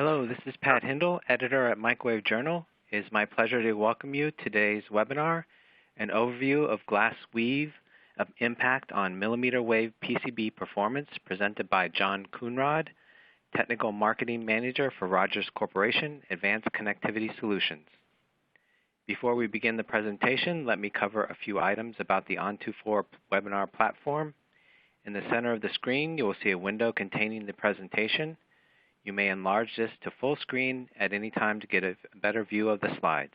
Hello, this is Pat Hindle, editor at MicroWave Journal. It is my pleasure to welcome you to today's webinar, an overview of glass weave of impact on mmWave PCB performance, presented by John Coonrod, Technical Marketing Manager for Rogers Corporation, Advanced Connectivity Solutions. Before we begin the presentation, let me cover a few items about the On24 webinar platform. In the center of the screen, you will see a window containing the presentation. You may enlarge this to full screen at any time to get a better view of the slides.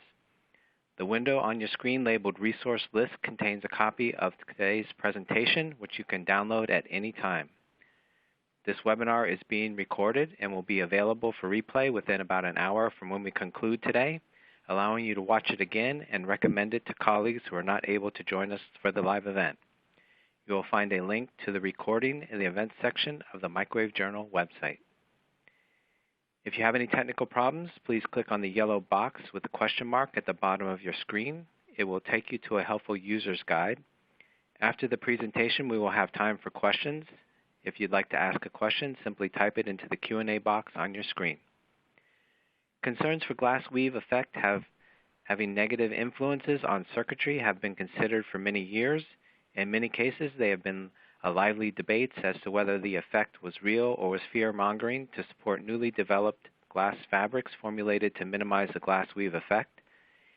The window on your screen labeled Resource List contains a copy of today's presentation, which you can download at any time. This webinar is being recorded and will be available for replay within about an hour from when we conclude today, allowing you to watch it again and recommend it to colleagues who are not able to join us for the live event. You will find a link to the recording in the events section of the MicroWave Journal website. If you have any technical problems, please click on the yellow box with the question mark at the bottom of your screen. It will take you to a helpful user's guide. After the presentation, we will have time for questions. If you'd like to ask a question, simply type it into the Q&A box on your screen. Concerns for glass weave effect having negative influences on circuitry have been considered for many years. In many cases, they have been lively debates as to whether the effect was real or was fear-mongering to support newly developed glass fabrics formulated to minimize the glass weave effect.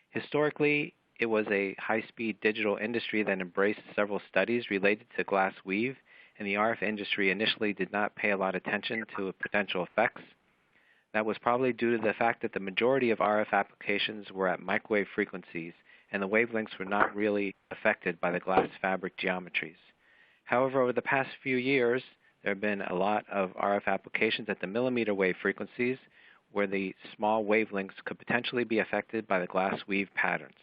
Historically, it was a high-speed digital industry that embraced several studies related to glass weave, and the RF industry initially did not pay a lot of attention to potential effects. That was probably due to the fact that the majority of RF applications were at microwave frequencies, and the wavelengths were not really affected by the glass fabric geometries. However, over the past few years, there have been a lot of RF applications at the millimeter wave frequencies where the small wavelengths could potentially be affected by the glass weave patterns.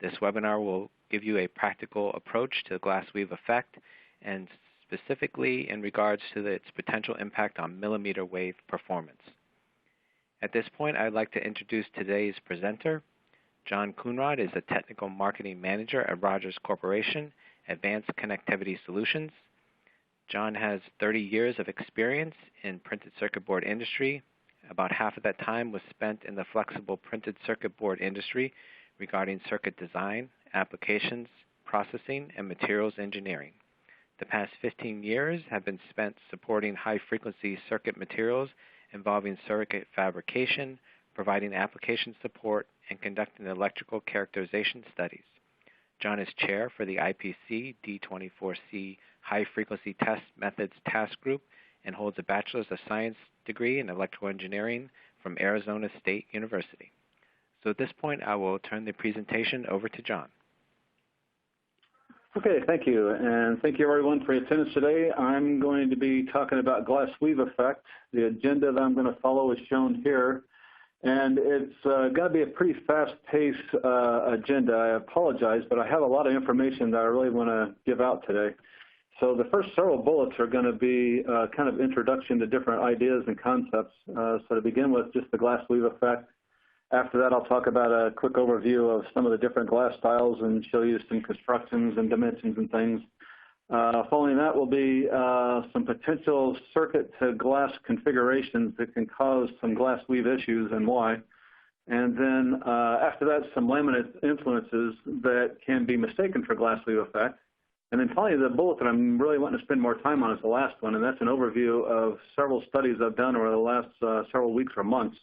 This webinar will give you a practical approach to the glass weave effect and specifically in regards to its potential impact on millimeter wave performance. At this point, I'd like to introduce today's presenter. John Coonrod is a Technical Marketing Manager at Rogers Corporation, Advanced Connectivity Solutions. John has 30 years of experience in printed circuit board industry. About half of that time was spent in the flexible printed circuit board industry regarding circuit design, applications, processing, and materials engineering. The past 15 years have been spent supporting high-frequency circuit materials involving circuit fabrication, providing application support, and conducting electrical characterization studies. John is chair for the IPC D24C High Frequency Test Methods Task Group and holds a Bachelor's of Science degree in Electrical Engineering from Arizona State University. So at this point, I will turn the presentation over to John. Okay, thank you. And thank you everyone for your attendance today. I'm going to be talking about glass weave effect. The agenda that I'm going to follow is shown here. And it's going to be a pretty fast-paced agenda. I apologize, but I have a lot of information that I really want to give out today. So the first several bullets are going to be kind of introduction to different ideas and concepts. So to begin with, just the glass weave effect. After that, I'll talk about a quick overview of some of the different glass styles and show you some constructions and dimensions and things. Following that will be some potential circuit to glass configurations that can cause some glass weave issues and why. And then after that, some laminate influences that can be mistaken for glass weave effect. And then finally, the bullet that I'm really wanting to spend more time on is the last one, and that's an overview of several studies I've done over the last several weeks or months.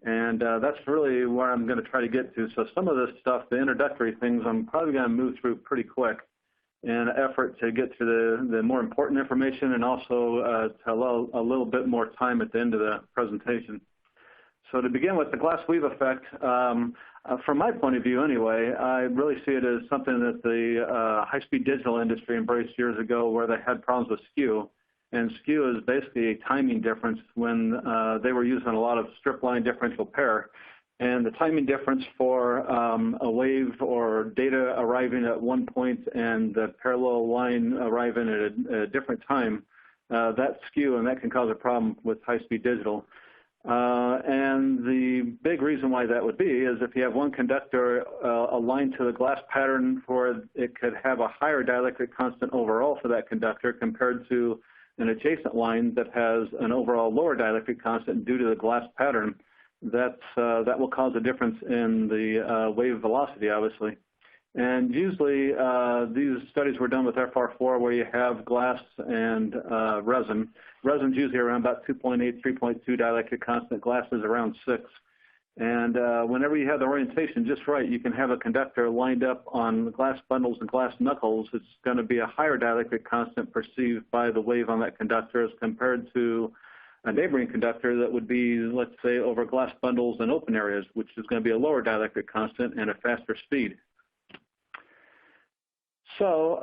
And that's really where I'm going to try to get to. So some of this stuff, the introductory things, I'm probably going to move through pretty quick in an effort to get to the more important information and also to allow a little bit more time at the end of the presentation. So to begin with, the glass weave effect, from my point of view anyway, I really see it as something that the high-speed digital industry embraced years ago where they had problems with skew. And skew is basically a timing difference when they were using a lot of strip line differential pair. And the timing difference for a wave or data arriving at one point and the parallel line arriving at a different time, that's skew, and that can cause a problem with high-speed digital. And the big reason why that would be is if you have one conductor aligned to the glass pattern, for it could have a higher dielectric constant overall for that conductor compared to an adjacent line that has an overall lower dielectric constant due to the glass pattern, that will cause a difference in the wave velocity, obviously. And usually these studies were done with FR4 where you have glass and resin. Resin's usually around about 2.8, 3.2 dielectric constant. Glass is around 6. And whenever you have the orientation just right, you can have a conductor lined up on glass bundles and glass knuckles. It's going to be a higher dielectric constant perceived by the wave on that conductor as compared to a neighboring conductor that would be, let's say, over glass bundles and open areas, which is going to be a lower dielectric constant and a faster speed. So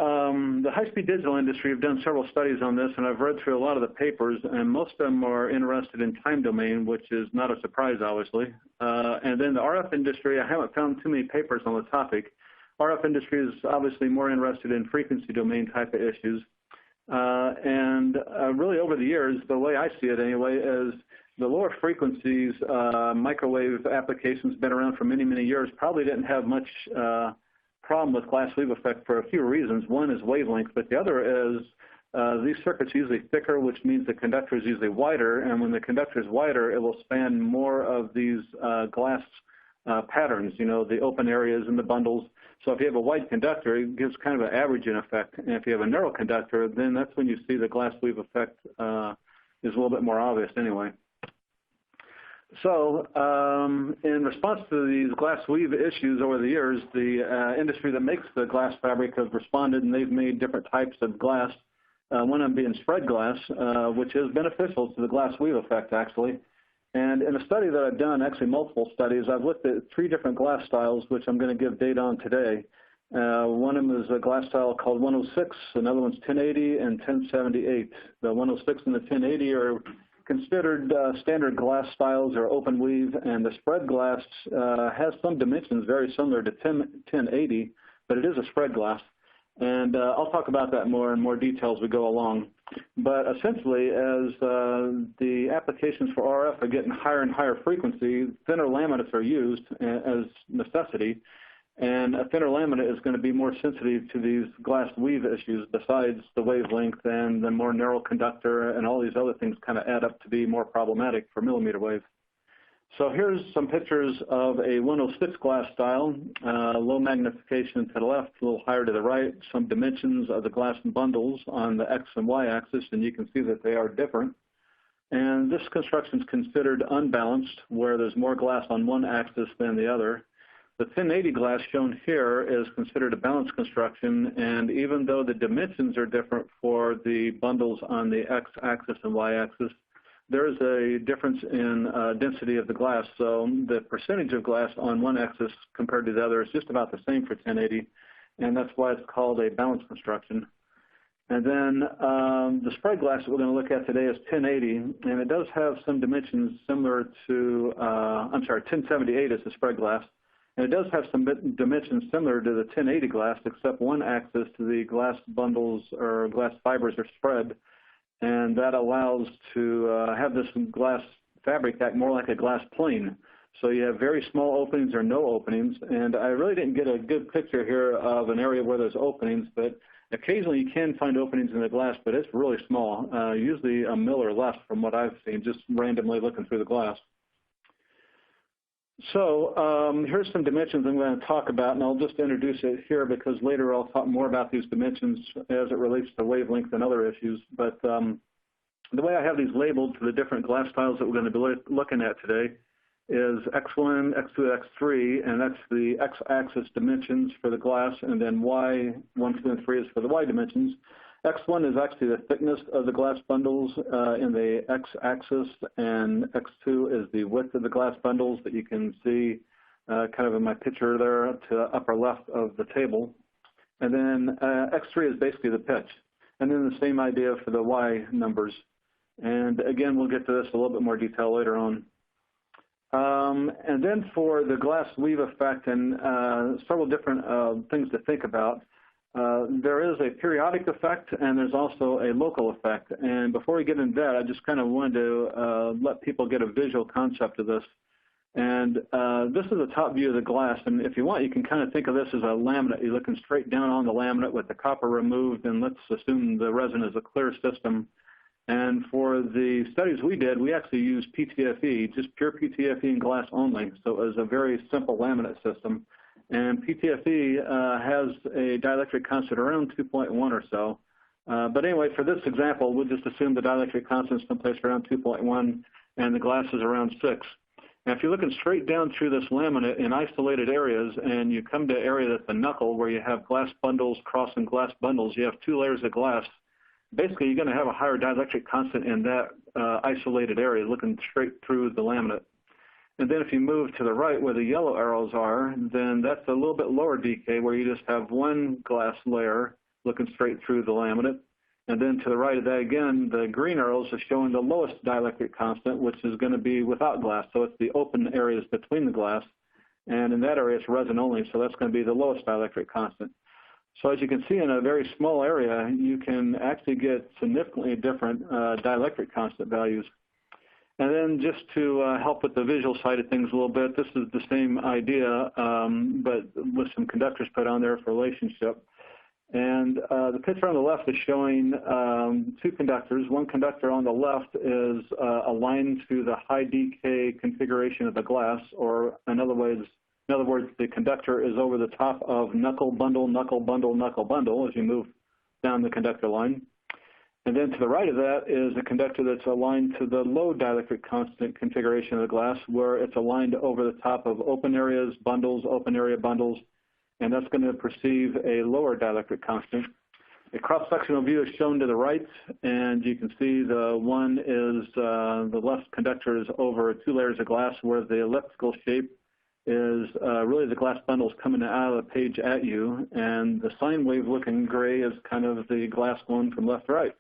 the high-speed digital industry have done several studies on this, and I've read through a lot of the papers, and most of them are interested in time domain, which is not a surprise, obviously. And then the RF industry, I haven't found too many papers on the topic. RF industry is obviously more interested in frequency domain type of issues. And really over the years, the way I see it anyway, is the lower frequencies, microwave applications been around for many, many years, probably didn't have much problem with glass weave effect for a few reasons. One is wavelength, but the other is these circuits are usually thicker, which means the conductor is usually wider, and when the conductor is wider, it will span more of these glass patterns, you know, the open areas and the bundles. So if you have a wide conductor, it gives kind of an averaging effect, and if you have a narrow conductor, then that's when you see the glass weave effect is a little bit more obvious anyway. So in response to these glass weave issues over the years, the industry that makes the glass fabric has responded, and they've made different types of glass, one of them being spread glass, which is beneficial to the glass weave effect, actually. And in a study that I've done, actually multiple studies, I've looked at 3 different glass styles, which I'm going to give data on today. One of them is a glass style called 106, another one's 1080 and 1078. The 106 and the 1080 are considered standard glass styles or open weave, and the spread glass has some dimensions very similar to 1080, but it is a spread glass. And I'll talk about that more in more detail as we go along. But essentially, as the applications for RF are getting higher and higher frequency, thinner laminates are used as necessity. And a thinner laminate is going to be more sensitive to these glass weave issues besides the wavelength and the more narrow conductor, and all these other things kind of add up to be more problematic for millimeter wave. So here's some pictures of a 106 glass style, low magnification to the left, a little higher to the right, some dimensions of the glass bundles on the X and Y axis, and you can see that they are different. And this construction is considered unbalanced, where there's more glass on one axis than the other. The 1080 glass shown here is considered a balanced construction, and even though the dimensions are different for the bundles on the X-axis and Y-axis, there is a difference in density of the glass. So the percentage of glass on one axis compared to the other is just about the same for 1080, and that's why it's called a balanced construction. And then the spread glass that we're going to look at today is 1080, and it does have some dimensions similar to, 1078 is the spread glass. And it does have some dimensions similar to the 1080 glass, except one axis to the glass bundles or glass fibers are spread, and that allows to have this glass fabric act more like a glass plane. So you have very small openings or no openings, and I really didn't get a good picture here of an area where there's openings, but occasionally you can find openings in the glass, but it's really small, usually a mil or less from what I've seen, just randomly looking through the glass. So here's some dimensions I'm going to talk about, and I'll just introduce it here because later I'll talk more about these dimensions as it relates to wavelength and other issues. But the way I have these labeled for the different glass styles that we're going to be looking at today is X1, X2, X3, and that's the X-axis dimensions for the glass, and then Y1, 2, and 3 is for the Y dimensions. X1 is actually the thickness of the glass bundles in the X-axis, and X2 is the width of the glass bundles that you can see kind of in my picture there to the upper left of the table. And then X3 is basically the pitch. And then the same idea for the Y numbers. And again, we'll get to this in a little bit more detail later on. And then for the glass weave effect and several different things to think about, there is a periodic effect and there's also a local effect. And before we get into that, I just kind of wanted to let people get a visual concept of this. And this is the top view of the glass. And if you want, you can kind of think of this as a laminate. You're looking straight down on the laminate with the copper removed, and let's assume the resin is a clear system. And for the studies we did, we actually used PTFE, just pure PTFE and glass only. So it was a very simple laminate system. And PTFE has a dielectric constant around 2.1 or so. But anyway, for this example, we'll just assume the dielectric constant is someplace around 2.1 and the glass is around 6. Now, if you're looking straight down through this laminate in isolated areas and you come to an area that's a knuckle where you have glass bundles crossing glass bundles, you have 2 layers of glass. Basically, you're going to have a higher dielectric constant in that isolated area looking straight through the laminate. And then if you move to the right where the yellow arrows are, then that's a little bit lower decay where you just have one glass layer looking straight through the laminate. And then to the right of that again, the green arrows are showing the lowest dielectric constant, which is going to be without glass. So it's the open areas between the glass. And in that area, it's resin only, so that's going to be the lowest dielectric constant. So as you can see in a very small area, you can actually get significantly different dielectric constant values. And then just to help with the visual side of things a little bit, this is the same idea, but with some conductors put on there for relationship. And the picture on the left is showing 2 conductors. One conductor on the left is aligned to the high decay configuration of the glass, or in other words, the conductor is over the top of knuckle, bundle, knuckle, bundle, knuckle, bundle as you move down the conductor line. And then to the right of that is a conductor that's aligned to the low dielectric constant configuration of the glass, where it's aligned over the top of open areas, bundles, open area bundles, and that's going to perceive a lower dielectric constant. A cross-sectional view is shown to the right, and you can see the one is the left conductor is over 2 layers of glass, where the elliptical shape is really the glass bundles coming out of the page at you, and the sine wave looking gray is kind of the glass going from left to right.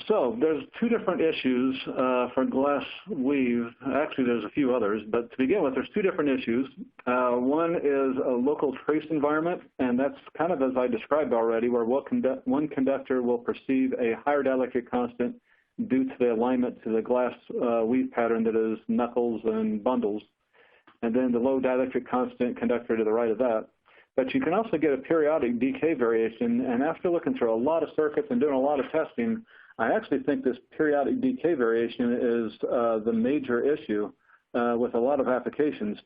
So there's 2 different issues for glass weave. Actually, there's a few others, but to begin with, there's 2 different issues. One is a local trace environment, and that's kind of as I described already, where one conductor will perceive a higher dielectric constant due to the alignment to the glass weave pattern that is knuckles and bundles, and then the low dielectric constant conductor to the right of that. But you can also get a periodic decay variation, and after looking through a lot of circuits and doing a lot of testing, I actually think this periodic decay variation is the major issue with a lot of applications.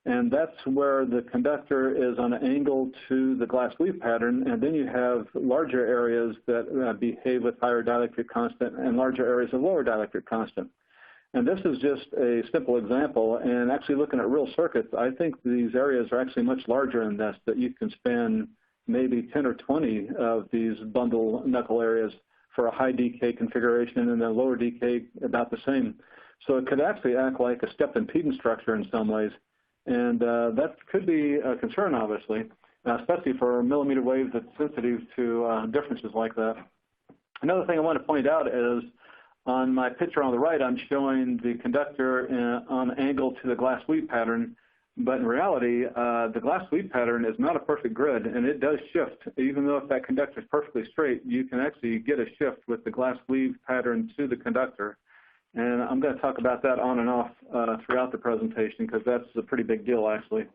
And that's where the conductor is on an angle to the glass weave pattern, and then you have larger areas that behave with higher dielectric constant and larger areas of lower dielectric constant. And this is just a simple example, and actually looking at real circuits, I think these areas are actually much larger than this, that you can span maybe 10 or 20 of these bundle knuckle areas for a high decay configuration, and then lower decay about the same. So it could actually act like a stepped impedance structure in some ways. And that could be a concern, obviously, especially for millimeter waves that's sensitive to differences like that. Another thing I want to point out is on my picture on the right, I'm showing the conductor on angle to the glass weave pattern. But in reality, the glass weave pattern is not a perfect grid, and it does shift. Even though if that conductor is perfectly straight, you can actually get a shift with the glass weave pattern to the conductor. And I'm going to talk about that on and off throughout the presentation, because that's a pretty big deal, actually.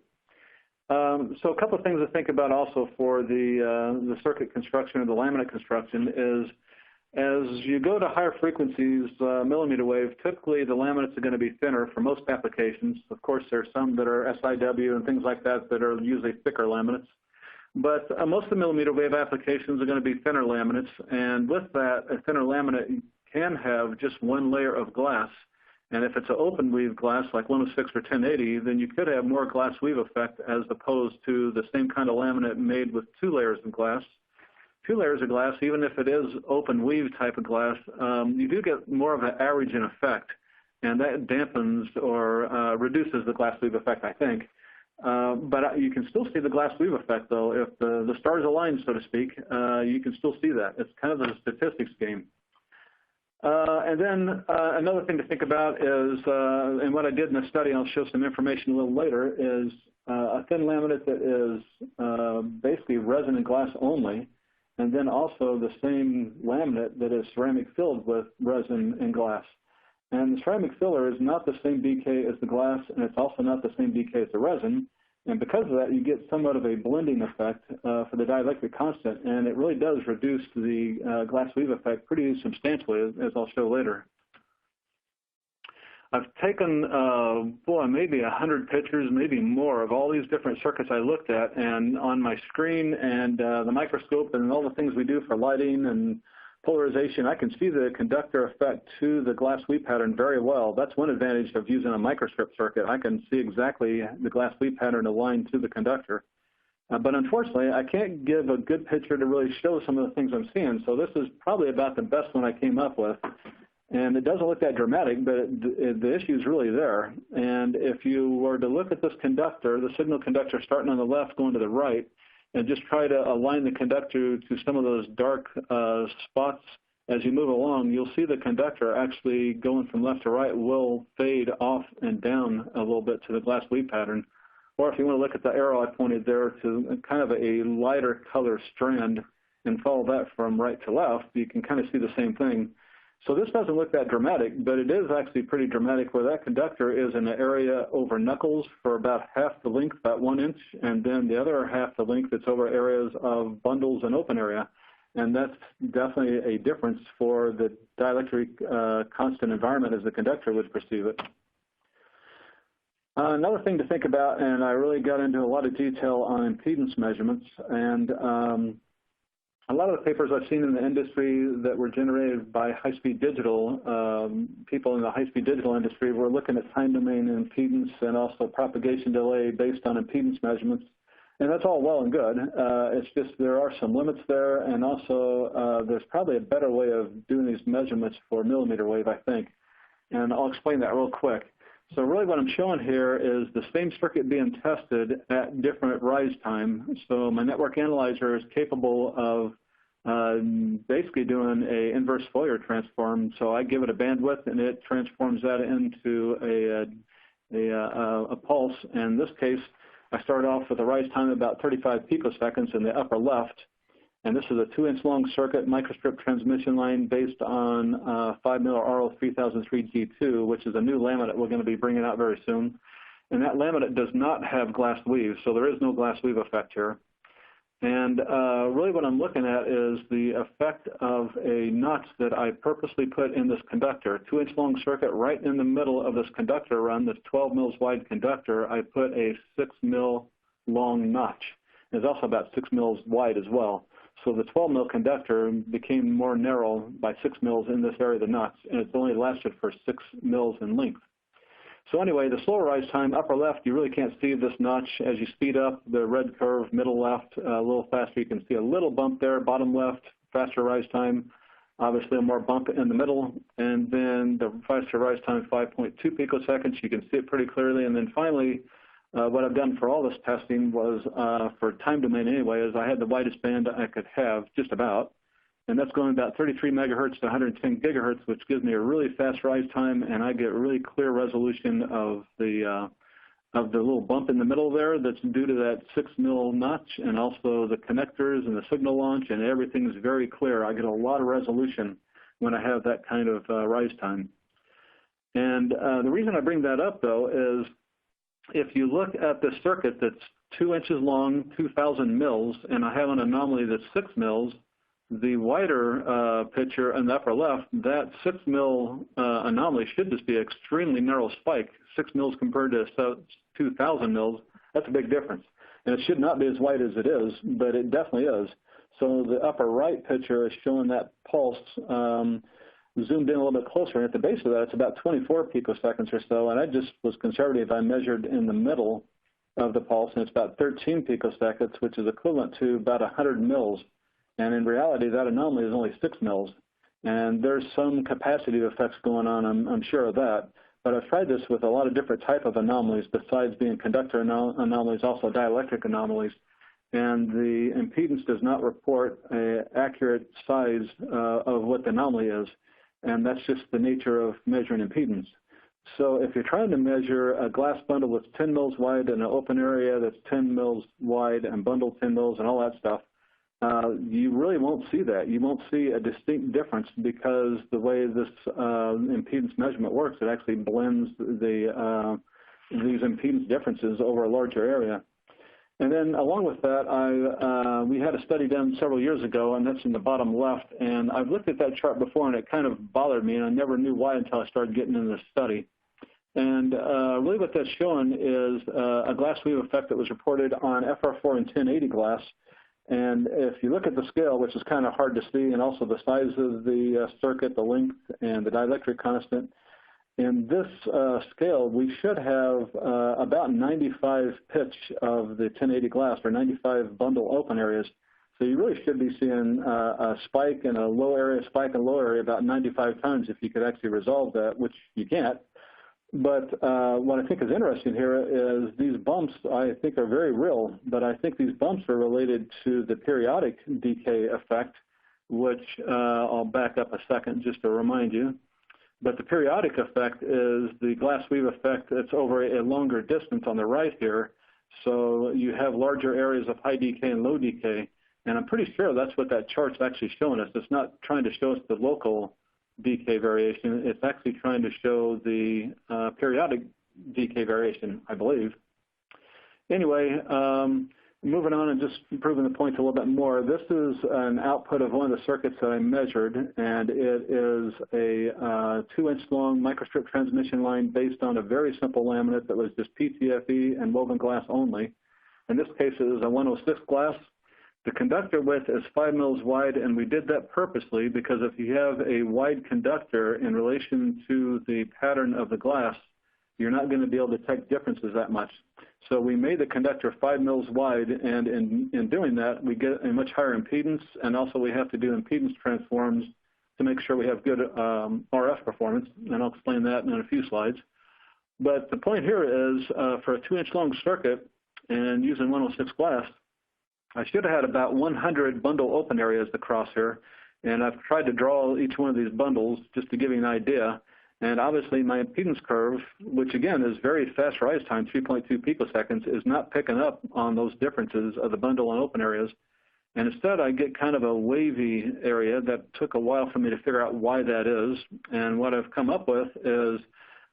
So a couple of things to think about also for the circuit construction or the laminate construction is, as you go to higher frequencies, millimeter wave, typically the laminates are going to be thinner for most applications. Of course, there are some that are SIW and things like that that are usually thicker laminates. But most of the millimeter wave applications are going to be thinner laminates, and with that, a thinner laminate can have just one layer of glass. And if it's an open weave glass like 106 or 1080, then you could have more glass weave effect as opposed to the same kind of laminate made with 2 layers of glass. 2 layers of glass, even if it is open weave type of glass, you do get more of an averaging effect, and that dampens or reduces the glass weave effect, I think. But you can still see the glass weave effect, though. If the stars align, so to speak, you can still see that. It's kind of a statistics game. And then another thing to think about is, and what I did in the study, I'll show some information a little later, is a thin laminate that is basically resin and glass only, and then also the same laminate that is ceramic filled with resin and glass. And the ceramic filler is not the same decay as the glass, and it's also not the same decay as the resin. And because of that, you get somewhat of a blending effect for the dielectric constant, and it really does reduce the glass weave effect pretty substantially, as I'll show later. I've taken, maybe 100 pictures, maybe more, of all these different circuits I looked at, and on my screen and the microscope and all the things we do for lighting and polarization, I can see the conductor effect to the glass weave pattern very well. That's one advantage of using a microstrip circuit. I can see exactly the glass weave pattern aligned to the conductor. But unfortunately, I can't give a good picture to really show some of the things I'm seeing, so this is probably about the best one I came up with. And it doesn't look that dramatic, but the issue is really there. And if you were to look at this conductor, the signal conductor starting on the left going to the right, and just try to align the conductor to some of those dark spots as you move along, you'll see the conductor actually going from left to right will fade off and down a little bit to the glass weave pattern. Or if you want to look at the arrow I pointed there to kind of a lighter color strand and follow that from right to left, you can kind of see the same thing. So this doesn't look that dramatic, but it is actually pretty dramatic where that conductor is in an area over knuckles for about half the length, about 1 inch, and then the other half the length it's over areas of bundles and open area. And that's definitely a difference for the dielectric constant environment as the conductor would perceive it. Another thing to think about, and I really got into a lot of detail on impedance measurements, and a lot of the papers I've seen in the industry that were generated by high-speed digital, people in the high-speed digital industry were looking at time domain impedance and also propagation delay based on impedance measurements. And that's all well and good. It's just there are some limits there, and also there's probably a better way of doing these measurements for millimeter wave, I think. And I'll explain that real quick. So really what I'm showing here is the same circuit being tested at different rise time. So my network analyzer is capable of basically doing an inverse Fourier transform. So I give it a bandwidth, and it transforms that into a pulse. And in this case, I start off with a rise time of about 35 picoseconds in the upper left. And this is a 2-inch long circuit microstrip transmission line based on 5mm RO3003G2, which is a new laminate we're going to be bringing out very soon. And that laminate does not have glass weave, so there is no glass weave effect here. And really what I'm looking at is the effect of a notch that I purposely put in this conductor, 2-inch long circuit right in the middle of this conductor run, this 12 mils wide conductor. I put a 6 mil long notch. It's also about 6 mils wide as well. So the 12 mil conductor became more narrow by 6 mils in this area of the notch, and it's only lasted for 6 mils in length. So anyway, the slower rise time, upper left, you really can't see this notch. As you speed up, the red curve, middle left, a little faster, you can see a little bump there. Bottom left, faster rise time, obviously a more bump in the middle. And then the faster rise time, 5.2 picoseconds. You can see it pretty clearly. And then finally, what I've done for all this testing was, for time domain anyway, is I had the widest band I could have, just about. And that's going about 33 megahertz to 110 gigahertz, which gives me a really fast rise time, and I get really clear resolution of the little bump in the middle there that's due to that 6 mil notch, and also the connectors and the signal launch, and everything is very clear. I get a lot of resolution when I have that kind of rise time. And the reason I bring that up, though, is if you look at the circuit that's 2 inches long, 2,000 mils, and I have an anomaly that's 6 mils, the wider picture in the upper left, that 6 mil anomaly should just be an extremely narrow spike. 6 mils compared to 2,000 mils, that's a big difference. And it should not be as wide as it is, but it definitely is. So the upper right picture is showing that pulse zoomed in a little bit closer. And at the base of that, it's about 24 picoseconds or so. And I just was conservative. I measured in the middle of the pulse, and it's about 13 picoseconds, which is equivalent to about 100 mils. And in reality, that anomaly is only 6 mils. And there's some capacity effects going on, I'm sure of that. But I've tried this with a lot of different type of anomalies, besides being conductor anomalies, also dielectric anomalies. And the impedance does not report an accurate size of what the anomaly is. And that's just the nature of measuring impedance. So if you're trying to measure a glass bundle that's 10 mils wide and an open area that's 10 mils wide and bundle 10 mils and all that stuff, you really won't see that. You won't see a distinct difference because the way this impedance measurement works, it actually blends these impedance differences over a larger area. And then along with that, we had a study done several years ago, and that's in the bottom left. And I've looked at that chart before, and it kind of bothered me, and I never knew why until I started getting into this study. And really what that's showing is a glass weave effect that was reported on FR4 and 1080 glass. And if you look at the scale, which is kind of hard to see, and also the size of the circuit, the length, and the dielectric constant, in this scale, we should have about 95 pitch of the 1080 glass, or 95 bundle open areas. So you really should be seeing a spike in a low area, spike in a low area about 95 times if you could actually resolve that, which you can't. But what I think is interesting here is these bumps, I think, are very real, but I think these bumps are related to the periodic decay effect, which I'll back up a second just to remind you. But the periodic effect is the glass weave effect that's over a longer distance on the right here. So you have larger areas of high decay and low decay. And I'm pretty sure that's what that chart's actually showing us. It's not trying to show us the local decay variation. It's actually trying to show the periodic decay variation, I believe. Anyway, moving on and just proving the point a little bit more, this is an output of one of the circuits that I measured, and it is a 2-inch long microstrip transmission line based on a very simple laminate that was just PTFE and woven glass only. In this case, it is a 106 glass. The conductor width is 5 mils wide, and we did that purposely because if you have a wide conductor in relation to the pattern of the glass, you're not going to be able to detect differences that much. So we made the conductor 5 mils wide, and in doing that, we get a much higher impedance, and also we have to do impedance transforms to make sure we have good RF performance, and I'll explain that in a few slides. But the point here is for a 2-inch long circuit and using 106 glass, I should have had about 100 bundle open areas across here, and I've tried to draw each one of these bundles just to give you an idea. And obviously my impedance curve, which again is very fast rise time, 3.2 picoseconds, is not picking up on those differences of the bundle and open areas. And instead I get kind of a wavy area that took a while for me to figure out why that is. And what I've come up with is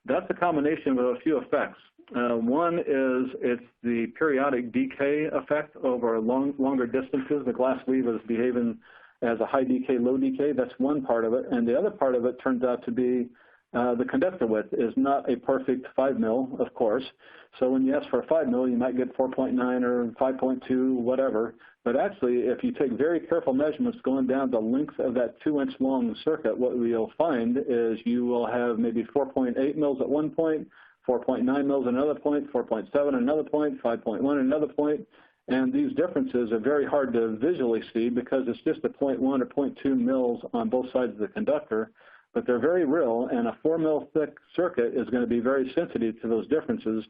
that's a combination of a few effects. One is it's the periodic decay effect over longer distances. The glass weave is behaving as a high decay, low decay. That's one part of it. And the other part of it turns out to be the conductor width is not a perfect 5 mil, of course. So when you ask for a 5 mil, you might get 4.9 or 5.2, whatever. But actually, if you take very careful measurements going down the length of that 2-inch long circuit, what you'll find is you will have maybe 4.8 mils at one point, 4.9 mils at another point, 4.7 at another point, 5.1 at another point. And these differences are very hard to visually see because it's just a 0.1 or 0.2 mils on both sides of the conductor. But they're very real, and a 4 mil thick circuit is going to be very sensitive to those differences.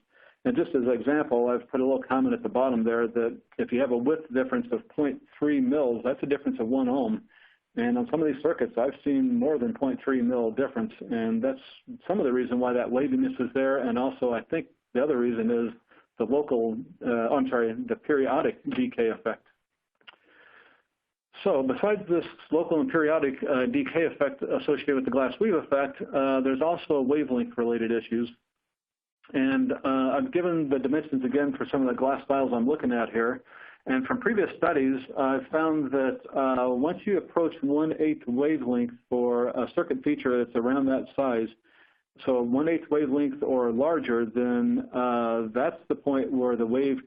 And just as an example, I've put a little comment at the bottom there that if you have a width difference of 0.3 mils, that's a difference of 1 ohm. And on some of these circuits, I've seen more than 0.3 mil difference, and that's some of the reason why that waviness is there. And also, I think the other reason is the the periodic decay effect. So besides this local and periodic decay effect associated with the glass weave effect, there's also wavelength-related issues. And I've given the dimensions again for some of the glass styles I'm looking at here. And from previous studies, I've found that once you approach 1/8 wavelength for a circuit feature that's around that size, so 1/8 wavelength or larger, then that's the point where the wave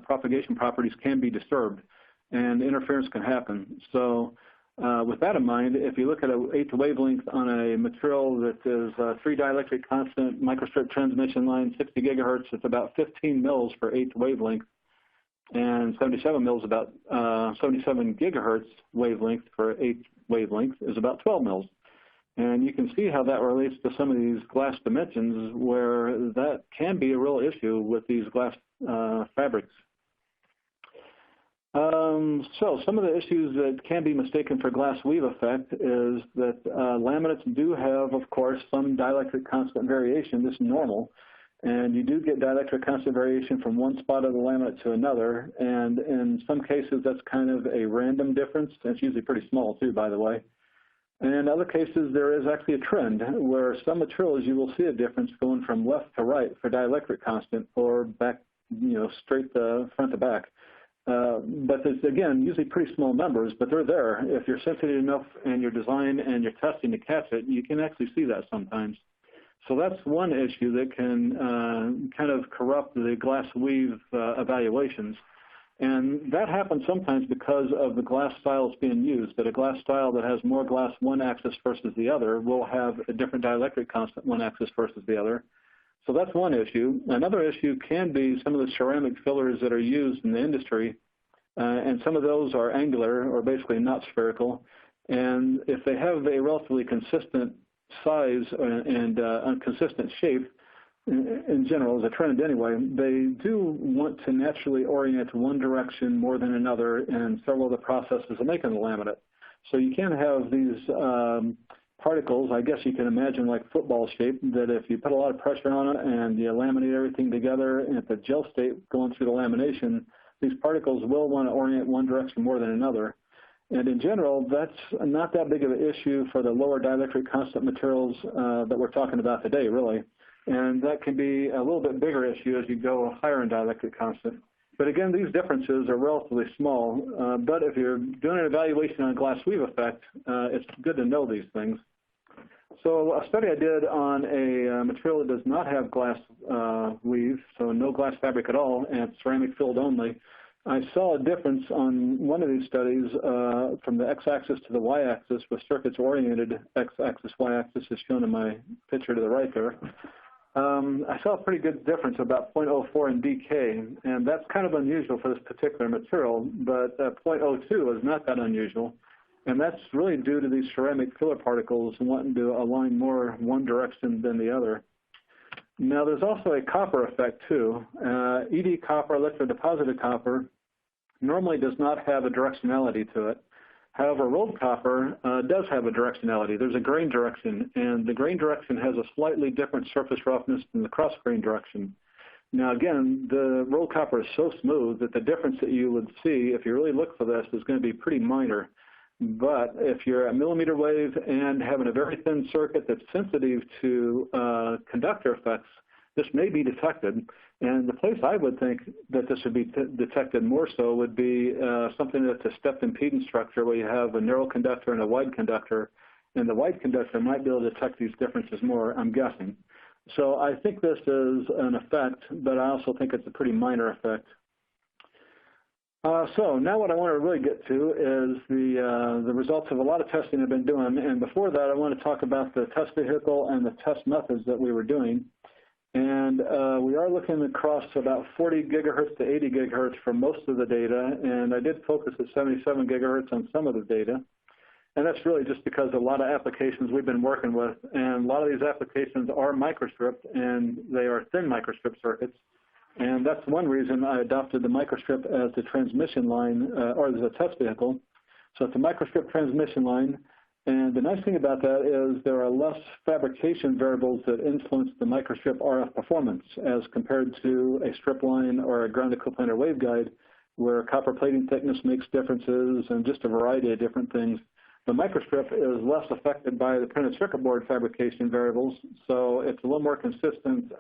propagation properties can be disturbed and interference can happen. So with that in mind, if you look at an 1/8 wavelength on a material that is 3 dielectric constant microstrip transmission line, 60 gigahertz, it's about 15 mils for 1/8 wavelength, and 77 mils, about 77 gigahertz wavelength for 1/8 wavelength is about 12 mils. And you can see how that relates to some of these glass dimensions where that can be a real issue with these glass fabrics. So some of the issues that can be mistaken for glass weave effect is that laminates do have, of course, some dielectric constant variation. This is normal. And you do get dielectric constant variation from one spot of the laminate to another. And in some cases, that's kind of a random difference. It's usually pretty small, too, by the way. And in other cases, there is actually a trend where some materials you will see a difference going from left to right for dielectric constant or back straight front to back. But it's, again, usually pretty small numbers, but they're there. If you're sensitive enough in your design and your testing to catch it, you can actually see that sometimes. So that's one issue that can kind of corrupt the glass weave evaluations. And that happens sometimes because of the glass styles being used, that a glass style that has more glass one axis versus the other will have a different dielectric constant one axis versus the other. So that's one issue. Another issue can be some of the ceramic fillers that are used in the industry, and some of those are angular or basically not spherical. And if they have a relatively consistent size and consistent shape, in general, as a trend anyway, they do want to naturally orient one direction more than another in several of the processes of making the laminate. So you can have these particles, I guess you can imagine like football shape, that if you put a lot of pressure on it and you laminate everything together and at the gel state going through the lamination, these particles will want to orient one direction more than another. And in general, that's not that big of an issue for the lower dielectric constant materials that we're talking about today, really. And that can be a little bit bigger issue as you go higher in dielectric constant. But again, these differences are relatively small. But if you're doing an evaluation on glass weave effect, it's good to know these things. So a study I did on a material that does not have glass weave, so no glass fabric at all, and ceramic filled only, I saw a difference on one of these studies from the x-axis to the y-axis with circuits oriented x-axis, y-axis as shown in my picture to the right there. I saw a pretty good difference, about 0.04 in decay, and that's kind of unusual for this particular material, but 0.02 is not that unusual, and that's really due to these ceramic filler particles wanting to align more one direction than the other. Now, there's also a copper effect, too. ED copper, electrodeposited copper, normally does not have a directionality to it. However, rolled copper does have a directionality. There's a grain direction, and the grain direction has a slightly different surface roughness than the cross grain direction. Now, again, the rolled copper is so smooth that the difference that you would see, if you really look for this, is going to be pretty minor. But if you're at millimeter wave and having a very thin circuit that's sensitive to conductor effects, this may be detected. And the place I would think that this would be detected more so would be something that's a stepped impedance structure where you have a narrow conductor and a wide conductor. And the wide conductor might be able to detect these differences more, I'm guessing. So I think this is an effect, but I also think it's a pretty minor effect. So now what I want to really get to is the results of a lot of testing I've been doing. And before that, I want to talk about the test vehicle and the test methods that we were doing. And we are looking across about 40 gigahertz to 80 gigahertz for most of the data. And I did focus at 77 gigahertz on some of the data. And that's really just because a lot of applications we've been working with. And a lot of these applications are microstrip, and they are thin microstrip circuits. And that's one reason I adopted the microstrip as the transmission line, or as a test vehicle. So it's a microstrip transmission line. And the nice thing about that is there are less fabrication variables that influence the microstrip RF performance as compared to a strip line or a grounded coplanar waveguide where copper plating thickness makes differences and just a variety of different things. The microstrip is less affected by the printed circuit board fabrication variables, so it's a little more consistent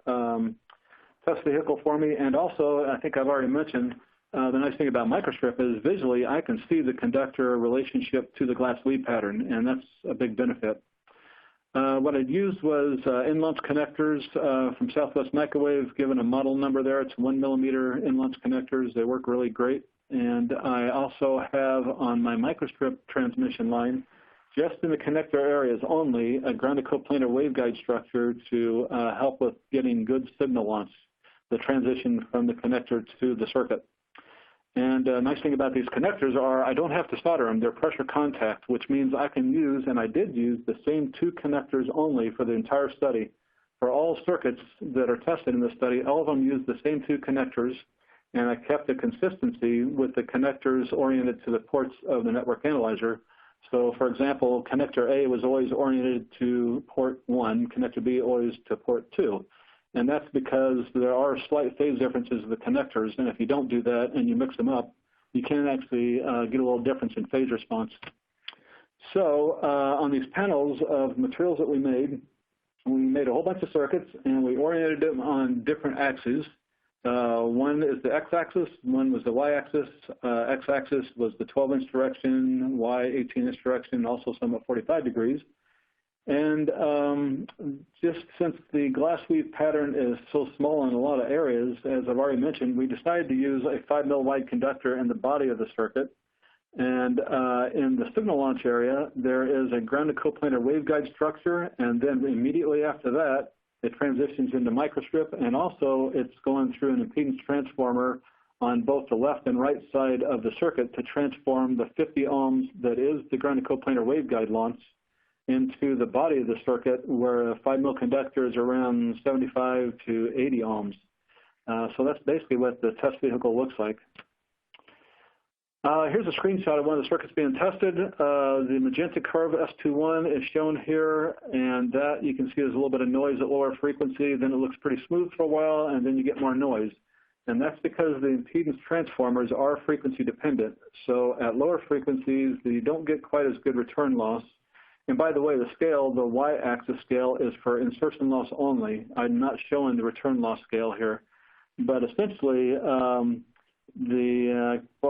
test vehicle for me. And also, I think I've already mentioned, the nice thing about microstrip is visually I can see the conductor relationship to the glass weave pattern, and that's a big benefit. What I'd used was in-launch connectors from Southwest Microwave, given a model number there. It's 1 millimeter in-launch connectors. They work really great. And I also have on my microstrip transmission line, just in the connector areas only, a grounded coplanar waveguide structure to help with getting good signal launch, the transition from the connector to the circuit. And the nice thing about these connectors are I don't have to solder them. They're pressure contact, which means I can use, and I did use, the same 2 connectors only for the entire study. For all circuits that are tested in this study, all of them use the same 2 connectors, and I kept a consistency with the connectors oriented to the ports of the network analyzer. So, for example, connector A was always oriented to port 1, connector B always to port 2. And that's because there are slight phase differences of the connectors, and if you don't do that and you mix them up, you can actually get a little difference in phase response. So on these panels of materials that we made a whole bunch of circuits, and we oriented them on different axes. One is the x-axis, one was the y-axis. X-axis was the 12-inch direction, y 18-inch direction, also some at 45 degrees. And just since the glass weave pattern is so small in a lot of areas, as I've already mentioned, we decided to use a 5 mil wide conductor in the body of the circuit. And in the signal launch area, there is a grounded coplanar waveguide structure, and then immediately after that, it transitions into microstrip, and also it's going through an impedance transformer on both the left and right side of the circuit to transform the 50 ohms that is the grounded coplanar waveguide launch into the body of the circuit, where a 5 mil conductor is around 75 to 80 ohms. So that's basically what the test vehicle looks like. Here's a screenshot of one of the circuits being tested. The magenta curve S21 is shown here, and that you can see there's a little bit of noise at lower frequency. Then it looks pretty smooth for a while, and then you get more noise. And that's because the impedance transformers are frequency dependent. So at lower frequencies, you don't get quite as good return loss. And by the way, the scale, the y-axis scale, is for insertion loss only. I'm not showing the return loss scale here. But essentially, well,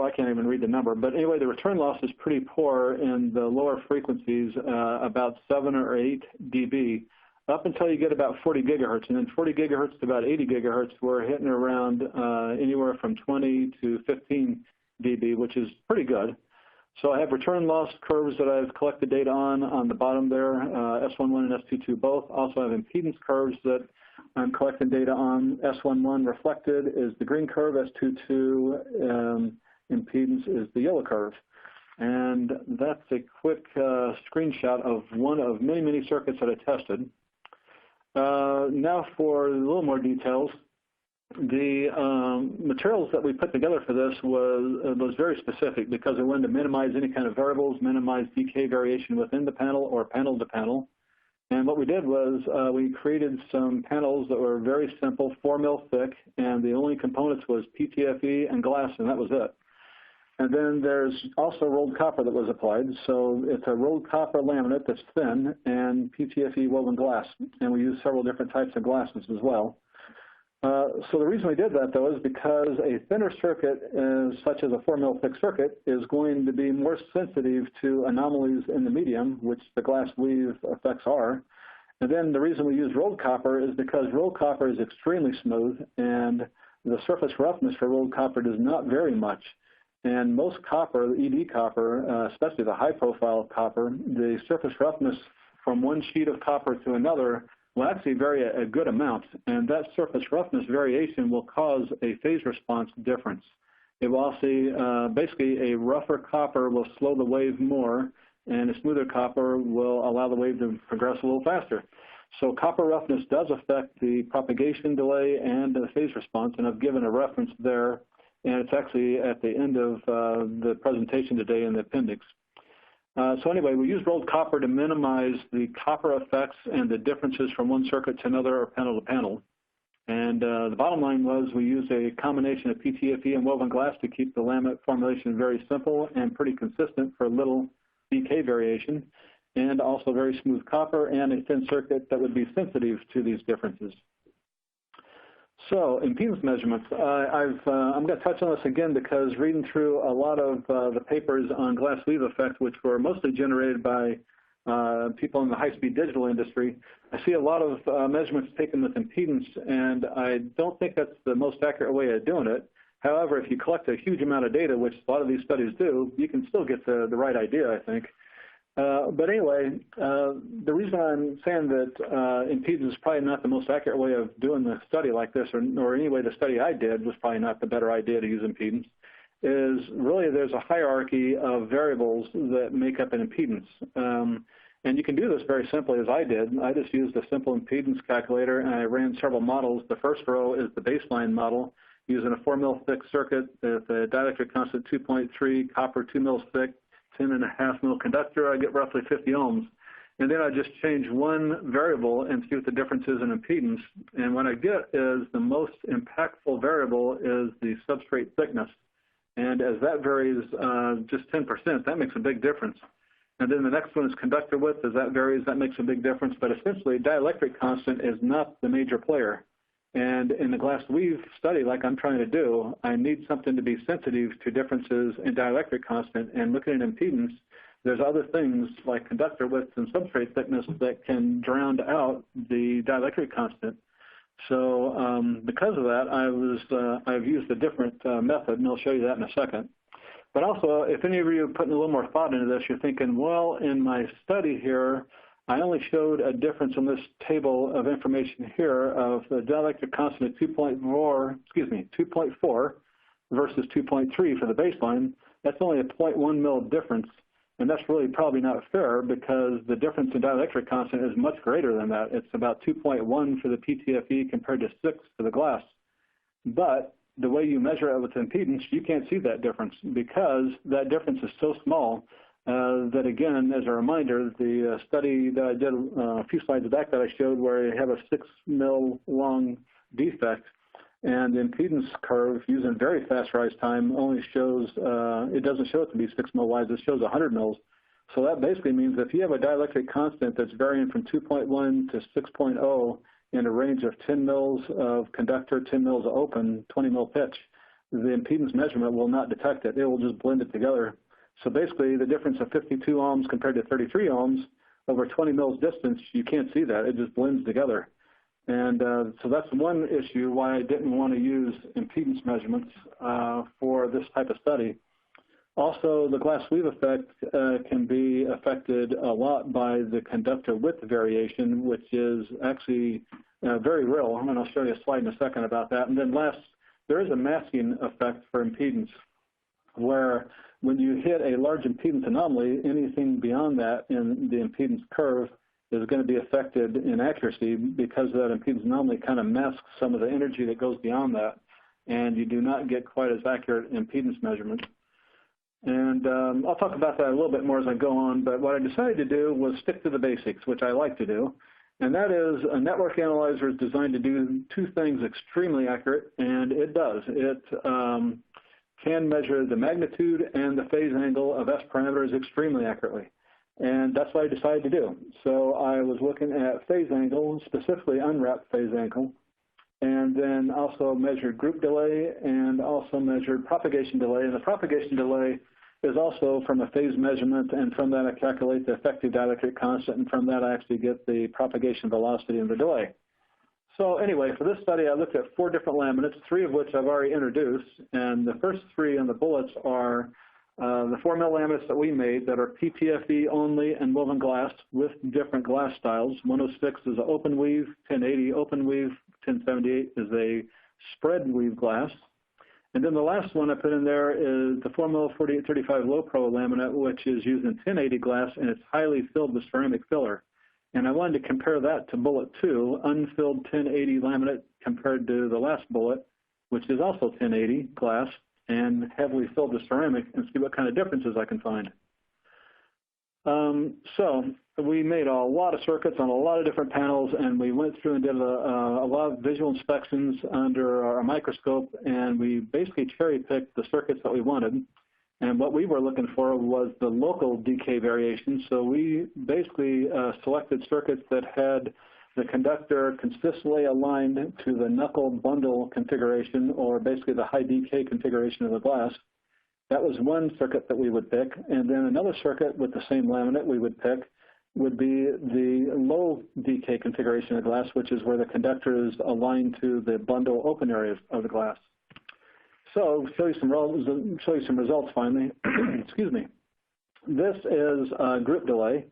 I can't even read the number, but anyway, the return loss is pretty poor in the lower frequencies, about 7 or 8 dB, up until you get about 40 gigahertz. And then 40 gigahertz to about 80 gigahertz, we're hitting around anywhere from 20 to 15 dB, which is pretty good. So I have return loss curves that I've collected data on the bottom there, S11 and S22 both. Also have impedance curves that I'm collecting data on. S11 reflected is the green curve, S22 impedance is the yellow curve. And that's a quick screenshot of one of many, many circuits that I tested. Now for a little more details. The materials that we put together for this was very specific because we wanted to minimize any kind of variables, minimize decay variation within the panel or panel to panel. And what we did was we created some panels that were very simple, 4 mil thick, and the only components was PTFE and glass, and that was it. And then there's also rolled copper that was applied. So it's a rolled copper laminate that's thin and PTFE woven glass. And we used several different types of glasses as well. So the reason we did that, though, is because a thinner circuit, such as a 4 mil thick circuit, is going to be more sensitive to anomalies in the medium, which the glass weave effects are. And then the reason we use rolled copper is because rolled copper is extremely smooth, and the surface roughness for rolled copper does not vary much. And most copper, ED copper, especially the high-profile copper, the surface roughness from one sheet of copper to another will actually vary a good amount, and that surface roughness variation will cause a phase response difference. It will also, basically, a rougher copper will slow the wave more, and a smoother copper will allow the wave to progress a little faster. So copper roughness does affect the propagation delay and the phase response, and I've given a reference there, and it's actually at the end of the presentation today in the appendix. So anyway, we use rolled copper to minimize the copper effects and the differences from one circuit to another or panel to panel. And the bottom line was we used a combination of PTFE and woven glass to keep the laminate formulation very simple and pretty consistent for little decay variation, and also very smooth copper and a thin circuit that would be sensitive to these differences. So impedance measurements, I'm going to touch on this again because reading through a lot of the papers on glass weave effect, which were mostly generated by people in the high-speed digital industry, I see a lot of measurements taken with impedance, and I don't think that's the most accurate way of doing it. However, if you collect a huge amount of data, which a lot of these studies do, you can still get the right idea, I think. But anyway, the reason I'm saying that impedance is probably not the most accurate way of doing a study like this, or anyway, the study I did was probably not the better idea to use impedance, is really there's a hierarchy of variables that make up an impedance. And you can do this very simply as I did. I just used a simple impedance calculator, and I ran several models. The first row is the baseline model using a 4 mil thick circuit with a dielectric constant 2.3, copper 2 mils thick, 10.5 mil conductor. I get roughly 50 ohms. And then I just change one variable and see what the difference is in impedance. And what I get is the most impactful variable is the substrate thickness. And as that varies just 10%, that makes a big difference. And then the next one is conductor width. As that varies, that makes a big difference. But essentially, dielectric constant is not the major player. And in the glass weave study, like I'm trying to do, I need something to be sensitive to differences in dielectric constant. And looking at impedance, there's other things like conductor width and substrate thickness that can drown out the dielectric constant. So because of that, I've used a different method, and I'll show you that in a second. But also, if any of you are putting a little more thought into this, you're thinking, well, in my study here, I only showed a difference in this table of information here of the dielectric constant at 2.4 versus 2.3 for the baseline. That's only a 0.1 mil difference, and that's really probably not fair because the difference in dielectric constant is much greater than that. It's about 2.1 for the PTFE compared to 6 for the glass. But the way you measure it with impedance, you can't see that difference because that difference is so small that, again, as a reminder, the study that I did a few slides back that I showed where you have a 6 mil long defect, and the impedance curve using very fast rise time only shows, it doesn't show it to be 6 mil wide, it shows 100 mils. So that basically means if you have a dielectric constant that's varying from 2.1 to 6.0 in a range of 10 mils of conductor, 10 mils of open, 20 mil pitch, the impedance measurement will not detect it. It will just blend it together. So basically the difference of 52 ohms compared to 33 ohms over 20 mils distance, you can't see that. It just blends together. And so that's one issue why I didn't want to use impedance measurements for this type of study. Also, the glass weave effect can be affected a lot by the conductor width variation, which is actually very real, and I'll show you a slide in a second about that. And then last, there is a masking effect for impedance, where when you hit a large impedance anomaly, anything beyond that in the impedance curve is going to be affected in accuracy because that impedance anomaly kind of masks some of the energy that goes beyond that, and you do not get quite as accurate impedance measurements. And I'll talk about that a little bit more as I go on, but what I decided to do was stick to the basics, which I like to do, and that is a network analyzer is designed to do two things extremely accurate, and it does. It can measure the magnitude and the phase angle of S parameters extremely accurately, and that's what I decided to do. So I was looking at phase angle, specifically unwrap phase angle, and then also measured group delay and also measured propagation delay. And the propagation delay is also from a phase measurement, and from that I calculate the effective dielectric constant, and from that I actually get the propagation velocity and the delay. So anyway, for this study I looked at 4 different laminates, 3 of which I've already introduced, and the first 3 on the bullets are the 4 mil laminates that we made that are PTFE only and woven glass with different glass styles. 106 is an open weave, 1080 open weave, 1078 is a spread weave glass. And then the last one I put in there is the 4 mil 4835 low pro laminate, which is using 1080 glass, and it's highly filled with ceramic filler. And I wanted to compare that to bullet 2, unfilled 1080 laminate, compared to the last bullet, which is also 1080 glass and heavily filled with ceramic, and see what kind of differences I can find. So we made a lot of circuits on a lot of different panels, and we went through and did a lot of visual inspections under our microscope, and we basically cherry-picked the circuits that we wanted. And what we were looking for was the local decay variation. So we basically selected circuits that had the conductor consistently aligned to the knuckle bundle configuration, or basically the high decay configuration of the glass. That was one circuit that we would pick. And then another circuit with the same laminate we would pick would be the low decay configuration of the glass, which is where the conductor is aligned to the bundle open area of the glass. So show you some results finally. Excuse me. This is group delay,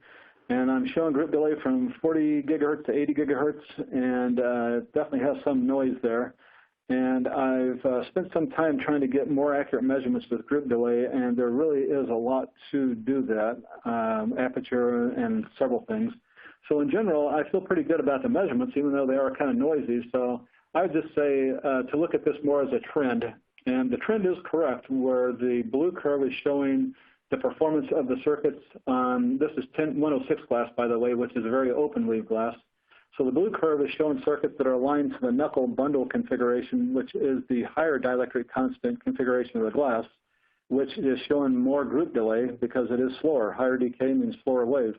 and I'm showing group delay from 40 gigahertz to 80 gigahertz, and it definitely has some noise there. And I've spent some time trying to get more accurate measurements with group delay, and there really is a lot to do that, aperture and several things. So in general, I feel pretty good about the measurements, even though they are kind of noisy. So I would just say to look at this more as a trend. And the trend is correct, where the blue curve is showing the performance of the circuits on, this is 106 glass, by the way, which is a very open weave glass. So the blue curve is showing circuits that are aligned to the knuckle bundle configuration, which is the higher dielectric constant configuration of the glass, which is showing more group delay because it is slower. Higher decay means slower wave.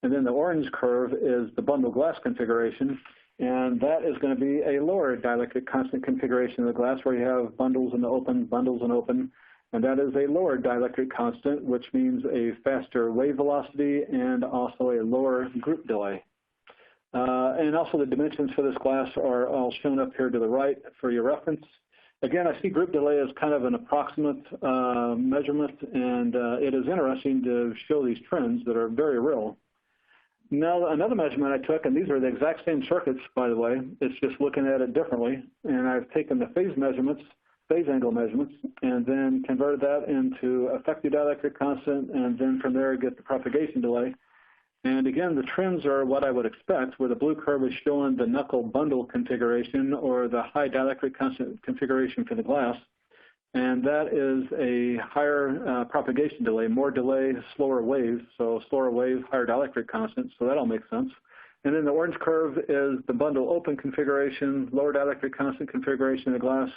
And then the orange curve is the bundle glass configuration, And that is going to be a lower dielectric constant configuration of the glass where you have bundles and open, and that is a lower dielectric constant, which means a faster wave velocity and also a lower group delay. And also the dimensions for this glass are all shown up here to the right for your reference. Again, I see group delay as kind of an approximate measurement, and it is interesting to show these trends that are very real. Now, another measurement I took, and these are the exact same circuits, by the way, it's just looking at it differently, and I've taken the phase angle measurements, and then converted that into effective dielectric constant, and then from there get the propagation delay. And again, the trends are what I would expect, where the blue curve is showing the knuckle bundle configuration or the high dielectric constant configuration for the glass. And that is a higher propagation delay, more delay, slower wave. So slower wave, higher dielectric constant, so that all makes sense. And then the orange curve is the bundle open configuration, lower dielectric constant configuration of the glass,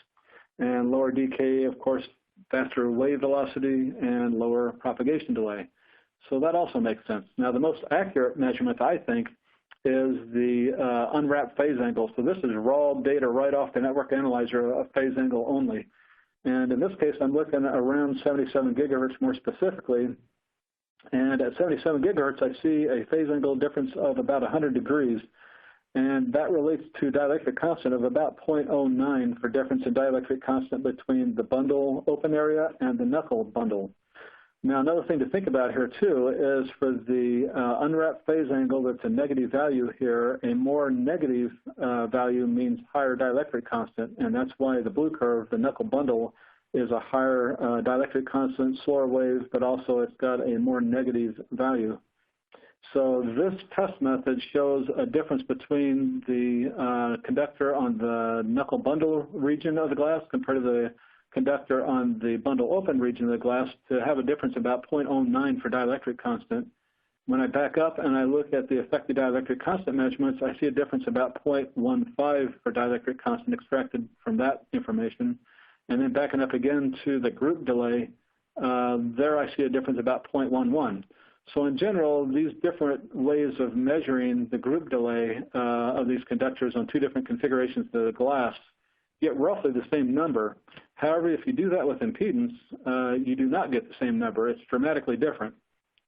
and lower decay, of course, faster wave velocity and lower propagation delay. So that also makes sense. Now, the most accurate measurement, I think, is the Unwrap phase angle. So this is raw data right off the network analyzer of phase angle only. And in this case, I'm looking at around 77 gigahertz more specifically. And at 77 gigahertz, I see a phase angle difference of about 100 degrees. And that relates to dielectric constant of about 0.09 for difference in dielectric constant between the bundle open area and the knuckle bundle. Now, another thing to think about here, too, is for the unwrapped phase angle that's a negative value here, a more negative value means higher dielectric constant, and that's why the blue curve, the knuckle bundle, is a higher dielectric constant, slower wave, but also it's got a more negative value. So this test method shows a difference between the conductor on the knuckle bundle region of the glass compared to the conductor on the bundle open region of the glass to have a difference about 0.09 for dielectric constant. When I back up and I look at the effective dielectric constant measurements, I see a difference about 0.15 for dielectric constant extracted from that information. And then backing up again to the group delay, there I see a difference about 0.11. So in general, these different ways of measuring the group delay of these conductors on two different configurations of the glass get roughly the same number. However, if you do that with impedance, you do not get the same number. It's dramatically different,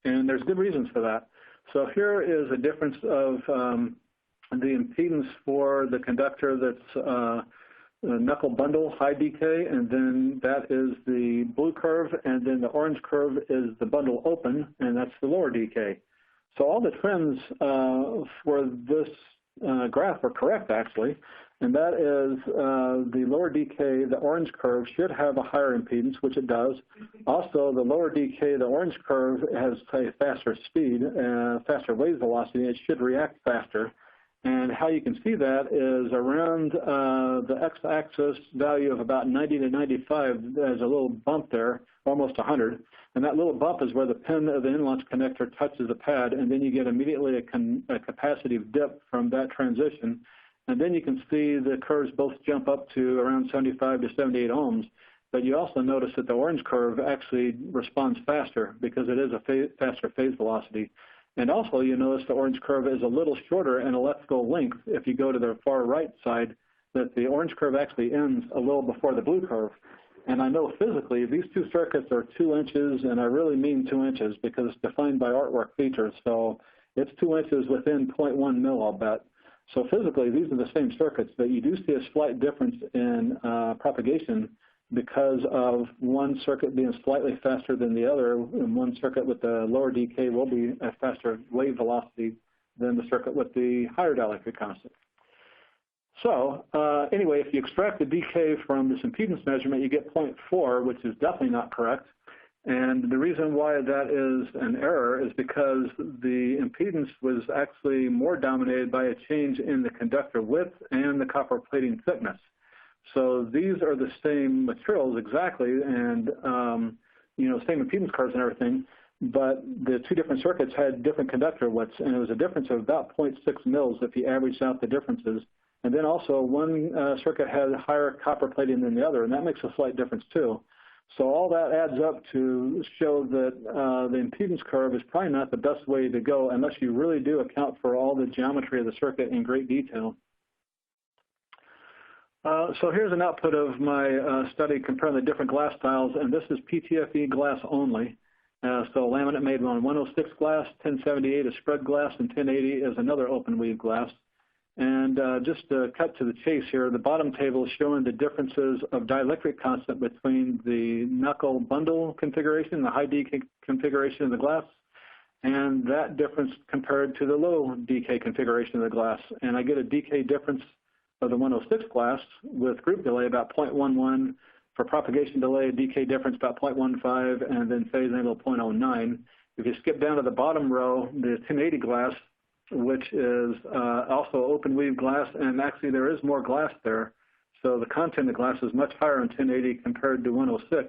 and there's good reasons for that. So here is a difference of the impedance for the conductor that's knuckle bundle, high decay, and then that is the blue curve, and then the orange curve is the bundle open, and that's the lower decay. So all the trends for this graph are correct, actually. And that is the lower decay, the orange curve, should have a higher impedance, which it does. Also, the lower decay, the orange curve, has a faster speed, faster wave velocity. It should react faster. And how you can see that is around the x-axis value of about 90 to 95. There's a little bump there, almost 100. And that little bump is where the pin of the in-launch connector touches the pad, and then you get immediately a capacitive dip from that transition. And then you can see the curves both jump up to around 75 to 78 ohms. But you also notice that the orange curve actually responds faster because it is a faster phase velocity. And also you notice the orange curve is a little shorter in electrical length. If you go to the far right side, that the orange curve actually ends a little before the blue curve. And I know physically these two circuits are 2 inches, and I really mean 2 inches because it's defined by artwork features. So it's 2 inches within 0.1 mil, I'll bet. So physically, these are the same circuits, but you do see a slight difference in propagation because of one circuit being slightly faster than the other, and one circuit with the lower decay will be a faster wave velocity than the circuit with the higher dielectric constant. So anyway, if you extract the decay from this impedance measurement, you get 0.4, which is definitely not correct. And the reason why that is an error is because the impedance was actually more dominated by a change in the conductor width and the copper plating thickness. So these are the same materials exactly, and same impedance curves and everything, but the two different circuits had different conductor widths, and it was a difference of about 0.6 mils if you averaged out the differences. And then also one circuit had higher copper plating than the other, and that makes a slight difference too. So all that adds up to show that the impedance curve is probably not the best way to go unless you really do account for all the geometry of the circuit in great detail. So here's an output of my study comparing the different glass styles, and this is PTFE glass only. So laminate made on 106 glass, 1078 is spread glass, and 1080 is another open weave glass. And just to cut to the chase here, the bottom table is showing the differences of dielectric constant between the knuckle bundle configuration, the high decay configuration of the glass, and that difference compared to the low decay configuration of the glass. And I get a decay difference of the 106 glass with group delay about 0.11, for propagation delay, decay difference about 0.15, and then phase angle 0.09. If you skip down to the bottom row, the 1080 glass, which is also open weave glass, and actually there is more glass there. So the content of glass is much higher in 1080 compared to 106.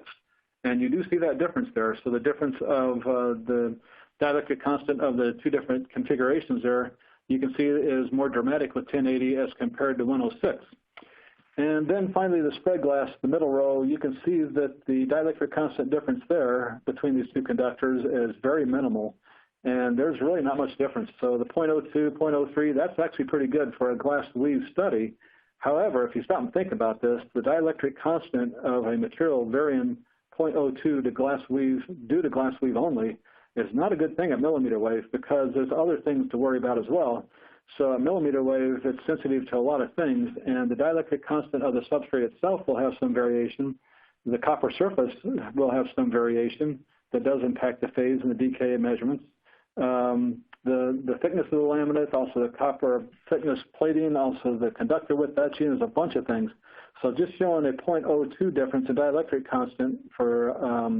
And you do see that difference there. So the difference of the dielectric constant of the two different configurations there, you can see is more dramatic with 1080 as compared to 106. And then finally the spread glass, the middle row, you can see that the dielectric constant difference there between these two conductors is very minimal. And there's really not much difference. So the 0.02, 0.03, that's actually pretty good for a glass weave study. However, if you stop and think about this, the dielectric constant of a material varying 0.02 to glass weave due to glass weave only is not a good thing at millimeter wave, because there's other things to worry about as well. So at millimeter wave, it's sensitive to a lot of things, and the dielectric constant of the substrate itself will have some variation. The copper surface will have some variation that does impact the phase and the decay measurements. The thickness of the laminate, also the copper thickness plating, also the conductor width etching, there's a bunch of things. So just showing a 0.02 difference in dielectric constant for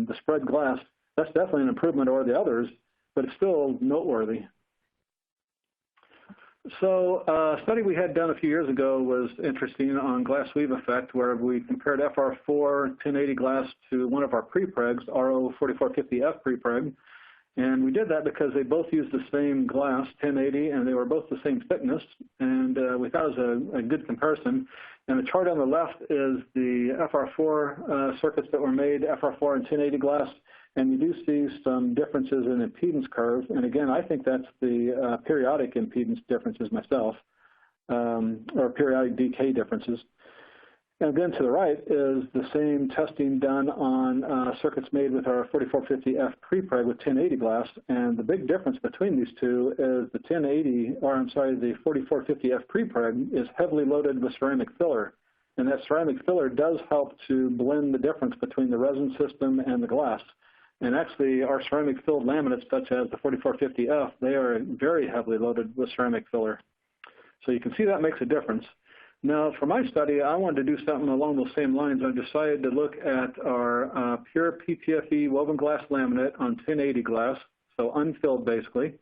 the spread glass, that's definitely an improvement over the others, but it's still noteworthy. So a study we had done a few years ago was interesting on glass weave effect, where we compared FR4 1080 glass to one of our prepregs, RO4450F prepreg. And we did that because they both used the same glass, 1080, and they were both the same thickness. And we thought it was a good comparison. And the chart on the left is the FR4 circuits that were made, FR4 and 1080 glass. And you do see some differences in impedance curve. And again, I think that's the periodic impedance differences myself, or periodic decay differences. And then to the right is the same testing done on circuits made with our 4450F prepreg with 1080 glass. And the big difference between these two is the 4450F prepreg is heavily loaded with ceramic filler. And that ceramic filler does help to blend the difference between the resin system and the glass. And actually, our ceramic-filled laminates, such as the 4450F, they are very heavily loaded with ceramic filler. So you can see that makes a difference. Now, for my study, I wanted to do something along those same lines. I decided to look at our pure PTFE woven glass laminate on 1080 glass, so unfilled basically,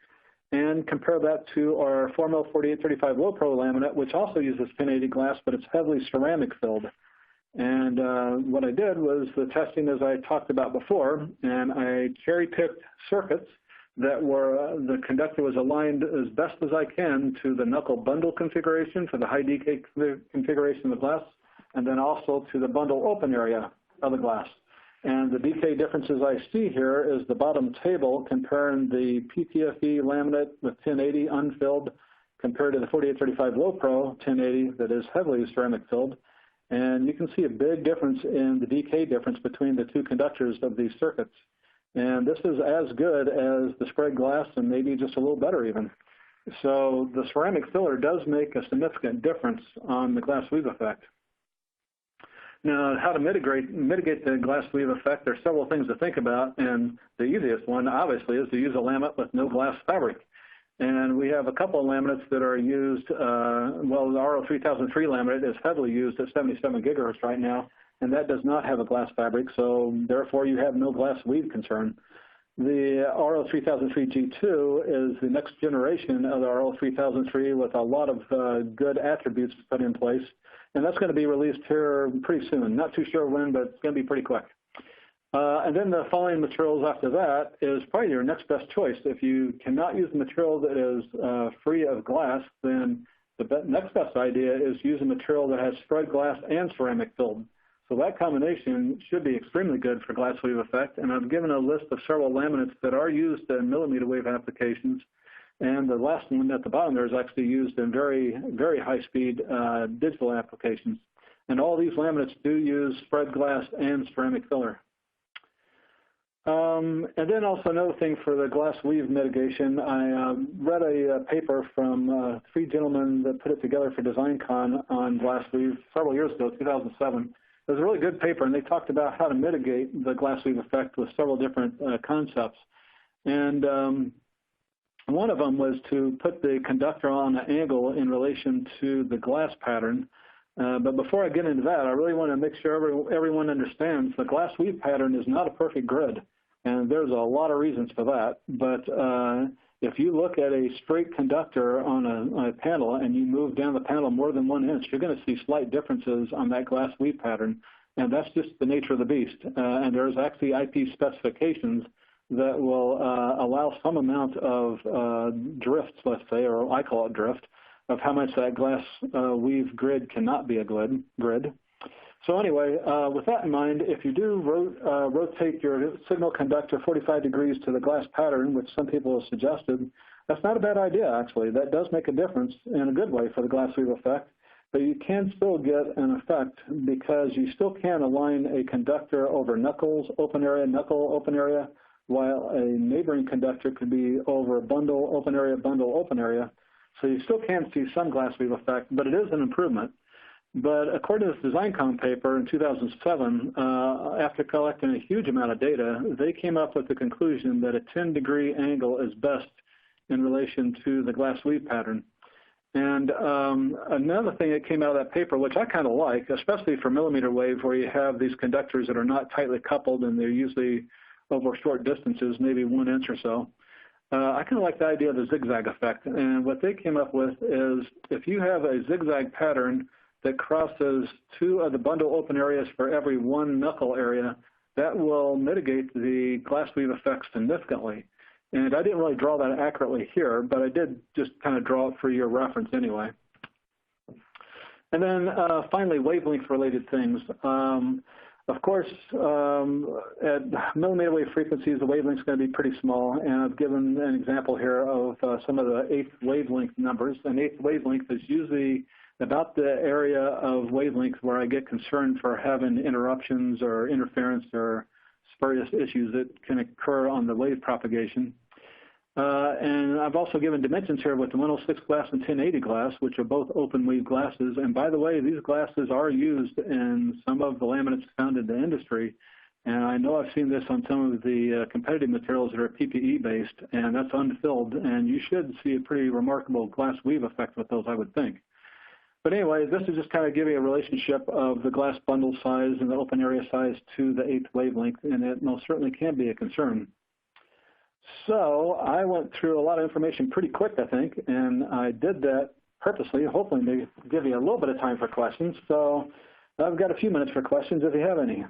and compare that to our 4mm 4835 low pro laminate, which also uses 1080 glass, but it's heavily ceramic filled. And what I did was the testing as I talked about before, and I cherry-picked circuits that were, the conductor was aligned as best as I can to the knuckle bundle configuration for the high decay configuration of the glass, and then also to the bundle open area of the glass. And the decay differences I see here is the bottom table comparing the PTFE laminate with 1080 unfilled compared to the 4835 low pro 1080 that is heavily ceramic filled. And you can see a big difference in the decay difference between the two conductors of these circuits. And this is as good as the spread glass and maybe just a little better even. So the ceramic filler does make a significant difference on the glass weave effect. Now, how to mitigate the glass weave effect, there's several things to think about. And the easiest one, obviously, is to use a laminate with no glass fabric. And we have a couple of laminates that are used, well, the RO3003 laminate is heavily used at 77 gigahertz right now, and that does not have a glass fabric, so therefore you have no glass weave concern. The RO3003G2 is the next generation of the RO3003 with a lot of good attributes put in place, and that's going to be released here pretty soon. Not too sure when, but it's going to be pretty quick. And then the following materials after that is probably your next best choice. If you cannot use a material that is free of glass, then the next best idea is use a material that has spread glass and ceramic filled. So that combination should be extremely good for glass weave effect. And I've given a list of several laminates that are used in millimeter wave applications. And the last one at the bottom there is actually used in very, very high-speed digital applications. And all these laminates do use spread glass and ceramic filler. And then also another thing for the glass weave mitigation, I read a paper from 3 gentlemen that put it together for DesignCon on glass weave several years ago, 2007. It was a really good paper, and they talked about how to mitigate the glass weave effect with several different concepts. And one of them was to put the conductor on an angle in relation to the glass pattern. But before I get into that, I really want to make sure everyone understands the glass weave pattern is not a perfect grid. And there's a lot of reasons for that. But if you look at a straight conductor on a panel and you move down the panel more than 1 inch, you're going to see slight differences on that glass weave pattern. And that's just the nature of the beast. And there's actually IP specifications that will allow some amount of drift, let's say, or I call it drift, of how much that glass weave grid cannot be a grid. So anyway, with that in mind, if you do rotate your signal conductor 45 degrees to the glass pattern, which some people have suggested, that's not a bad idea, actually. That does make a difference in a good way for the glass weave effect. But you can still get an effect because you still can align a conductor over knuckles, open area, knuckle, open area, while a neighboring conductor could be over bundle, open area, bundle, open area. So you still can see some glass weave effect, but it is an improvement. But according to this DesignCon paper in 2007, after collecting a huge amount of data, they came up with the conclusion that a 10-degree angle is best in relation to the glass weave pattern. And another thing that came out of that paper, which I kind of like, especially for mmWave, where you have these conductors that are not tightly coupled and they're usually over short distances, maybe 1 inch or so, I kind of like the idea of the zigzag effect. And what they came up with is if you have a zigzag pattern that crosses 2 of the bundle open areas for every 1 knuckle area, that will mitigate the glass weave effect significantly. And I didn't really draw that accurately here, but I did just kind of draw it for your reference anyway. And then finally, wavelength-related things. Of course, at mmWave frequencies, the wavelength is going to be pretty small, and I've given an example here of some of the 8th wavelength numbers. An 8th wavelength is usually about the area of wavelength where I get concerned for having interruptions or interference or spurious issues that can occur on the wave propagation. And I've also given dimensions here with the 106 glass and 1080 glass, which are both open weave glasses. And by the way, these glasses are used in some of the laminates found in the industry. And I know I've seen this on some of the competitive materials that are PPE based, and that's unfilled. And you should see a pretty remarkable glass weave effect with those, I would think. But anyway, this is just kind of giving a relationship of the glass bundle size and the open area size to the 8th wavelength, and it most certainly can be a concern. So I went through a lot of information pretty quick, I think, and I did that purposely, hopefully to give you a little bit of time for questions. So I've got a few minutes for questions if you have any.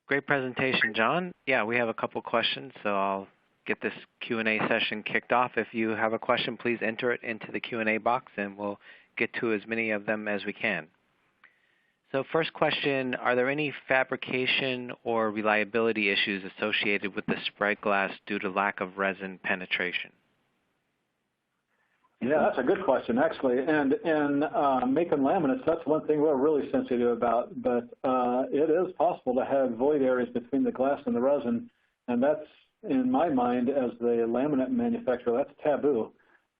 Great presentation, John. Yeah, we have a couple questions, so I'll get this Q&A session kicked off. If you have a question, please enter it into the Q&A box, and we'll get to as many of them as we can. So first question, are there any fabrication or reliability issues associated with the spread glass due to lack of resin penetration? Yeah, that's a good question, actually. And in making laminates, that's one thing we're really sensitive about. But it is possible to have void areas between the glass and the resin, and that's, in my mind, as the laminate manufacturer, that's taboo.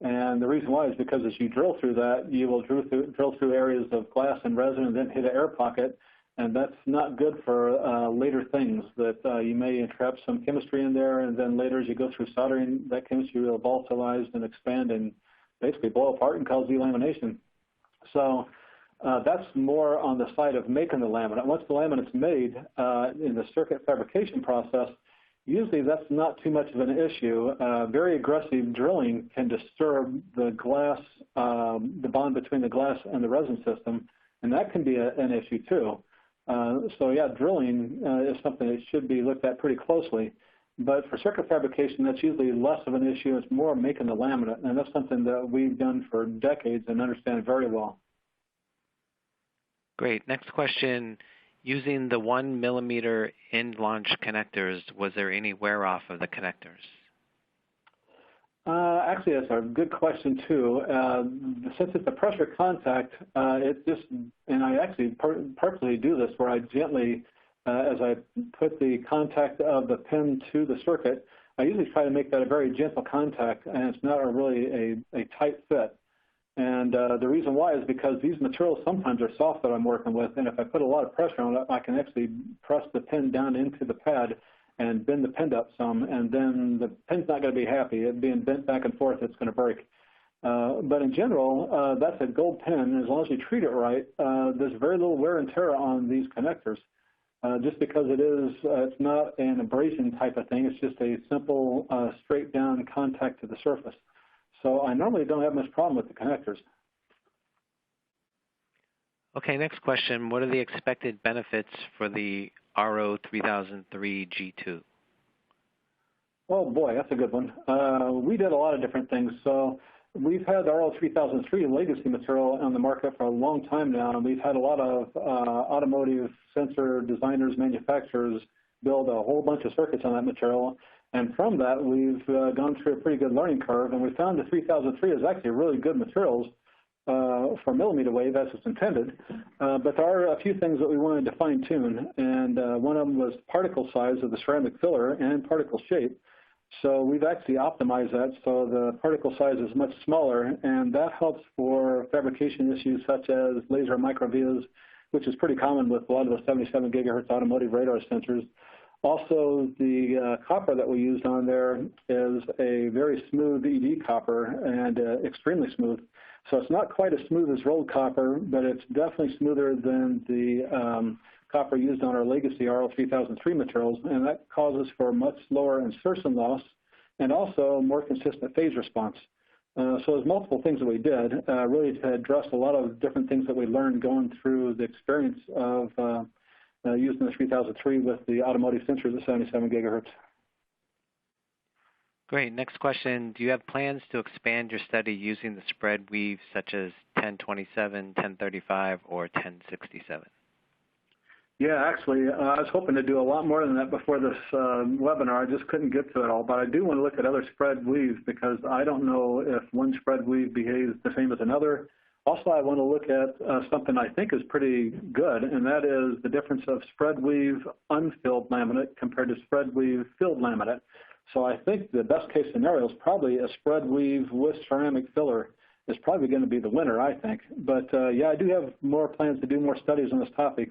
And the reason why is because as you drill through that, you will drill through areas of glass and resin and then hit an air pocket, and that's not good for later things, that you may entrap some chemistry in there, and then later as you go through soldering, that chemistry will volatilize and expand and basically blow apart and cause delamination. So that's more on the side of making the laminate. Once the laminate's made in the circuit fabrication process, usually that's not too much of an issue. Very aggressive drilling can disturb the glass, the bond between the glass and the resin system, and that can be an issue too. So yeah, drilling is something that should be looked at pretty closely. But for circuit fabrication, that's usually less of an issue. It's more making the laminate, and that's something that we've done for decades and understand very well. Great. Next question. Using the 1 millimeter end launch connectors, was there any wear off of the connectors? Actually, that's a good question too. Since it's a pressure contact, it just, and I actually purposely do this where I gently, as I put the contact of the pin to the circuit, I usually try to make that a very gentle contact, and it's not really a tight fit. And the reason why is because these materials sometimes are soft that I'm working with, and if I put a lot of pressure on it, I can actually press the pin down into the pad and bend the pin up some, and then the pin's not going to be happy. It being bent back and forth, it's going to break. But in general, that's a gold pin. As long as you treat it right, there's very little wear and tear on these connectors. Just because it's not an abrasion type of thing. It's just a simple straight down contact to the surface. So I normally don't have much problem with the connectors. Okay, next question. What are the expected benefits for the RO3003 G2? Oh boy, that's a good one. We did a lot of different things. So we've had the RO3003 legacy material on the market for a long time now, and we've had a lot of automotive sensor designers, manufacturers build a whole bunch of circuits on that material. And from that, we've gone through a pretty good learning curve, and we found the 3003 is actually really good materials for millimeter wave as it's intended. But there are a few things that we wanted to fine tune, and one of them was particle size of the ceramic filler and particle shape. So we've actually optimized that so the particle size is much smaller, and that helps for fabrication issues such as laser microvias, which is pretty common with a lot of the 77 gigahertz automotive radar sensors. Also, the copper that we used on there is a very smooth ED copper and extremely smooth. So it's not quite as smooth as rolled copper, but it's definitely smoother than the copper used on our legacy RO3003 materials, and that causes for much lower insertion loss and also more consistent phase response. So there's multiple things that we did really to address a lot of different things that we learned going through the experience of using the 3003 with the automotive sensors at 77 gigahertz. Great. Next question. Do you have plans to expand your study using the spread weave such as 1027, 1035, or 1067? Yeah, actually, I was hoping to do a lot more than that before this webinar. I just couldn't get to it all. But I do want to look at other spread weaves because I don't know if one spread weave behaves the same as another. Also, I want to look at something I think is pretty good, and that is the difference of spread weave unfilled laminate compared to spread weave filled laminate. So I think the best case scenario is probably a spread weave with ceramic filler is probably going to be the winner, I think. But yeah, I do have more plans to do more studies on this topic.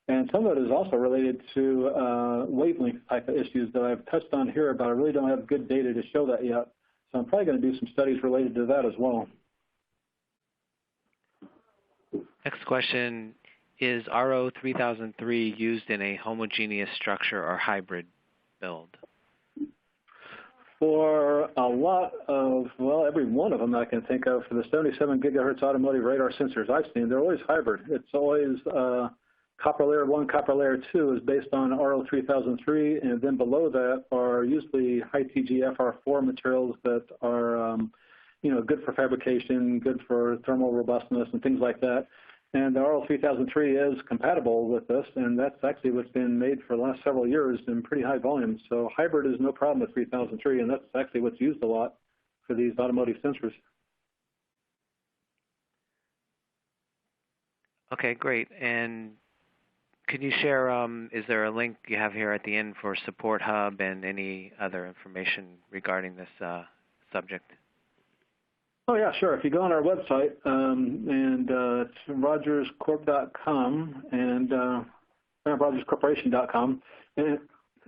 And some of it is also related to wavelength type of issues that I've touched on here, but I really don't have good data to show that yet. So I'm probably going to do some studies related to that as well. Next question, is RO3003 used in a homogeneous structure or hybrid build? For a lot of, well, every one of them I can think of, for the 77 gigahertz automotive radar sensors I've seen, they're always hybrid. It's always copper layer 1, copper layer 2 is based on RO3003, and then below that are usually high TG FR4 materials that are, you know, good for fabrication, good for thermal robustness and things like that. And the RO3003 is compatible with this, and that's actually what's been made for the last several years in pretty high volumes. So hybrid is no problem with 3003, and that's actually what's used a lot for these automotive sensors. Okay, great. And could you share, is there a link you have here at the end for Support Hub and any other information regarding this subject? Oh, yeah, sure. If you go on our website, and it's rogerscorp.com and rogerscorporation.com, and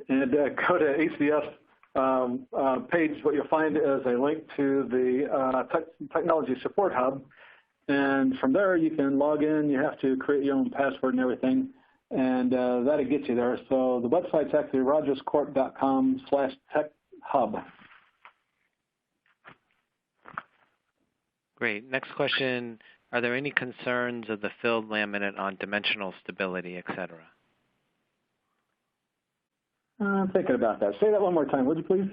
go to ACS page, what you'll find is a link to the Technology Support Hub. And from there, you can log in. You have to create your own password and everything, and that'll get you there. So the website's actually rogerscorp.com/techhub. Great. Next question, are there any concerns of the filled laminate on dimensional stability, et cetera? I'm thinking about that. Say that one more time, would you please?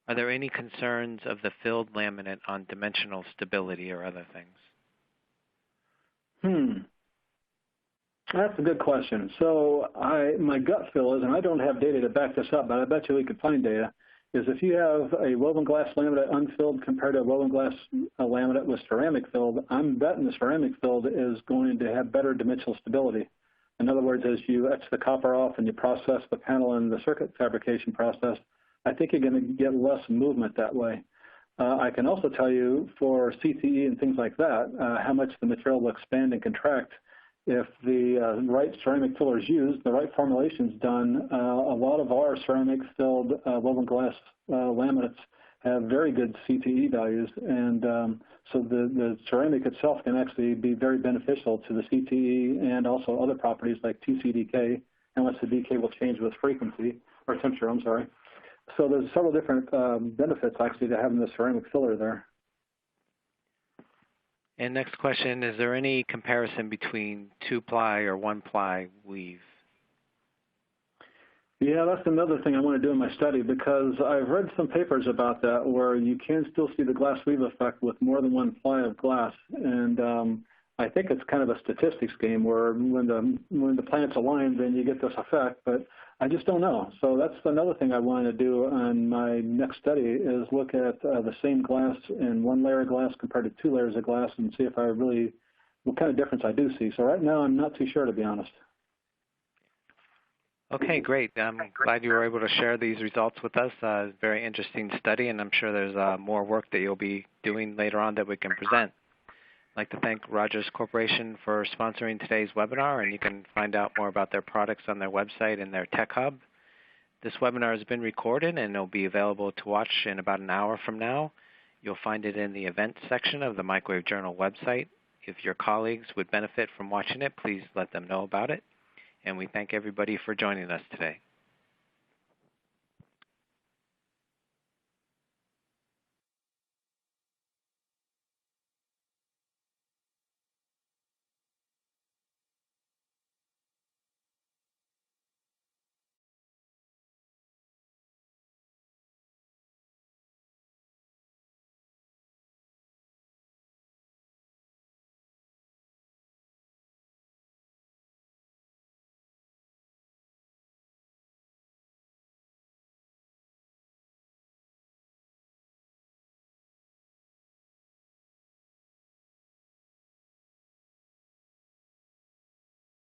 Are there any concerns of the filled laminate on dimensional stability or other things? That's a good question. So my gut feel is, and I don't have data to back this up, but I bet you we could find data, is if you have a woven glass laminate unfilled compared to a woven glass laminate with ceramic filled, I'm betting the ceramic filled is going to have better dimensional stability. In other words, as you etch the copper off and you process the panel in the circuit fabrication process, I think you're going to get less movement that way. I can also tell you for CTE and things like that, how much the material will expand and contract. If the right ceramic filler is used, the right formulation is done, a lot of our ceramic-filled woven glass laminates have very good CTE values, and so the ceramic itself can actually be very beneficial to the CTE and also other properties like TC-decay, unless the decay will change with frequency, or temperature, I'm sorry. So there's several different benefits actually to having the ceramic filler there. And next question, is there any comparison between 2-ply or 1-ply weave? Yeah, that's another thing I want to do in my study, because I've read some papers about that where you can still see the glass weave effect with more than one ply of glass. And I think it's kind of a statistics game where when the planets align, then you get this effect, but I just don't know. So that's another thing I want to do on my next study is look at the same glass in one layer of glass compared to 2 layers of glass and see if I really, what kind of difference I do see. So right now I'm not too sure, to be honest. Okay, great. I'm glad you were able to share these results with us. Very interesting study, and I'm sure there's more work that you'll be doing later on that we can present. I'd like to thank Rogers Corporation for sponsoring today's webinar, and you can find out more about their products on their website and their Tech Hub. This webinar has been recorded, and it'll be available to watch in about an hour from now. You'll find it in the events section of the Microwave Journal website. If your colleagues would benefit from watching it, please let them know about it. And we thank everybody for joining us today.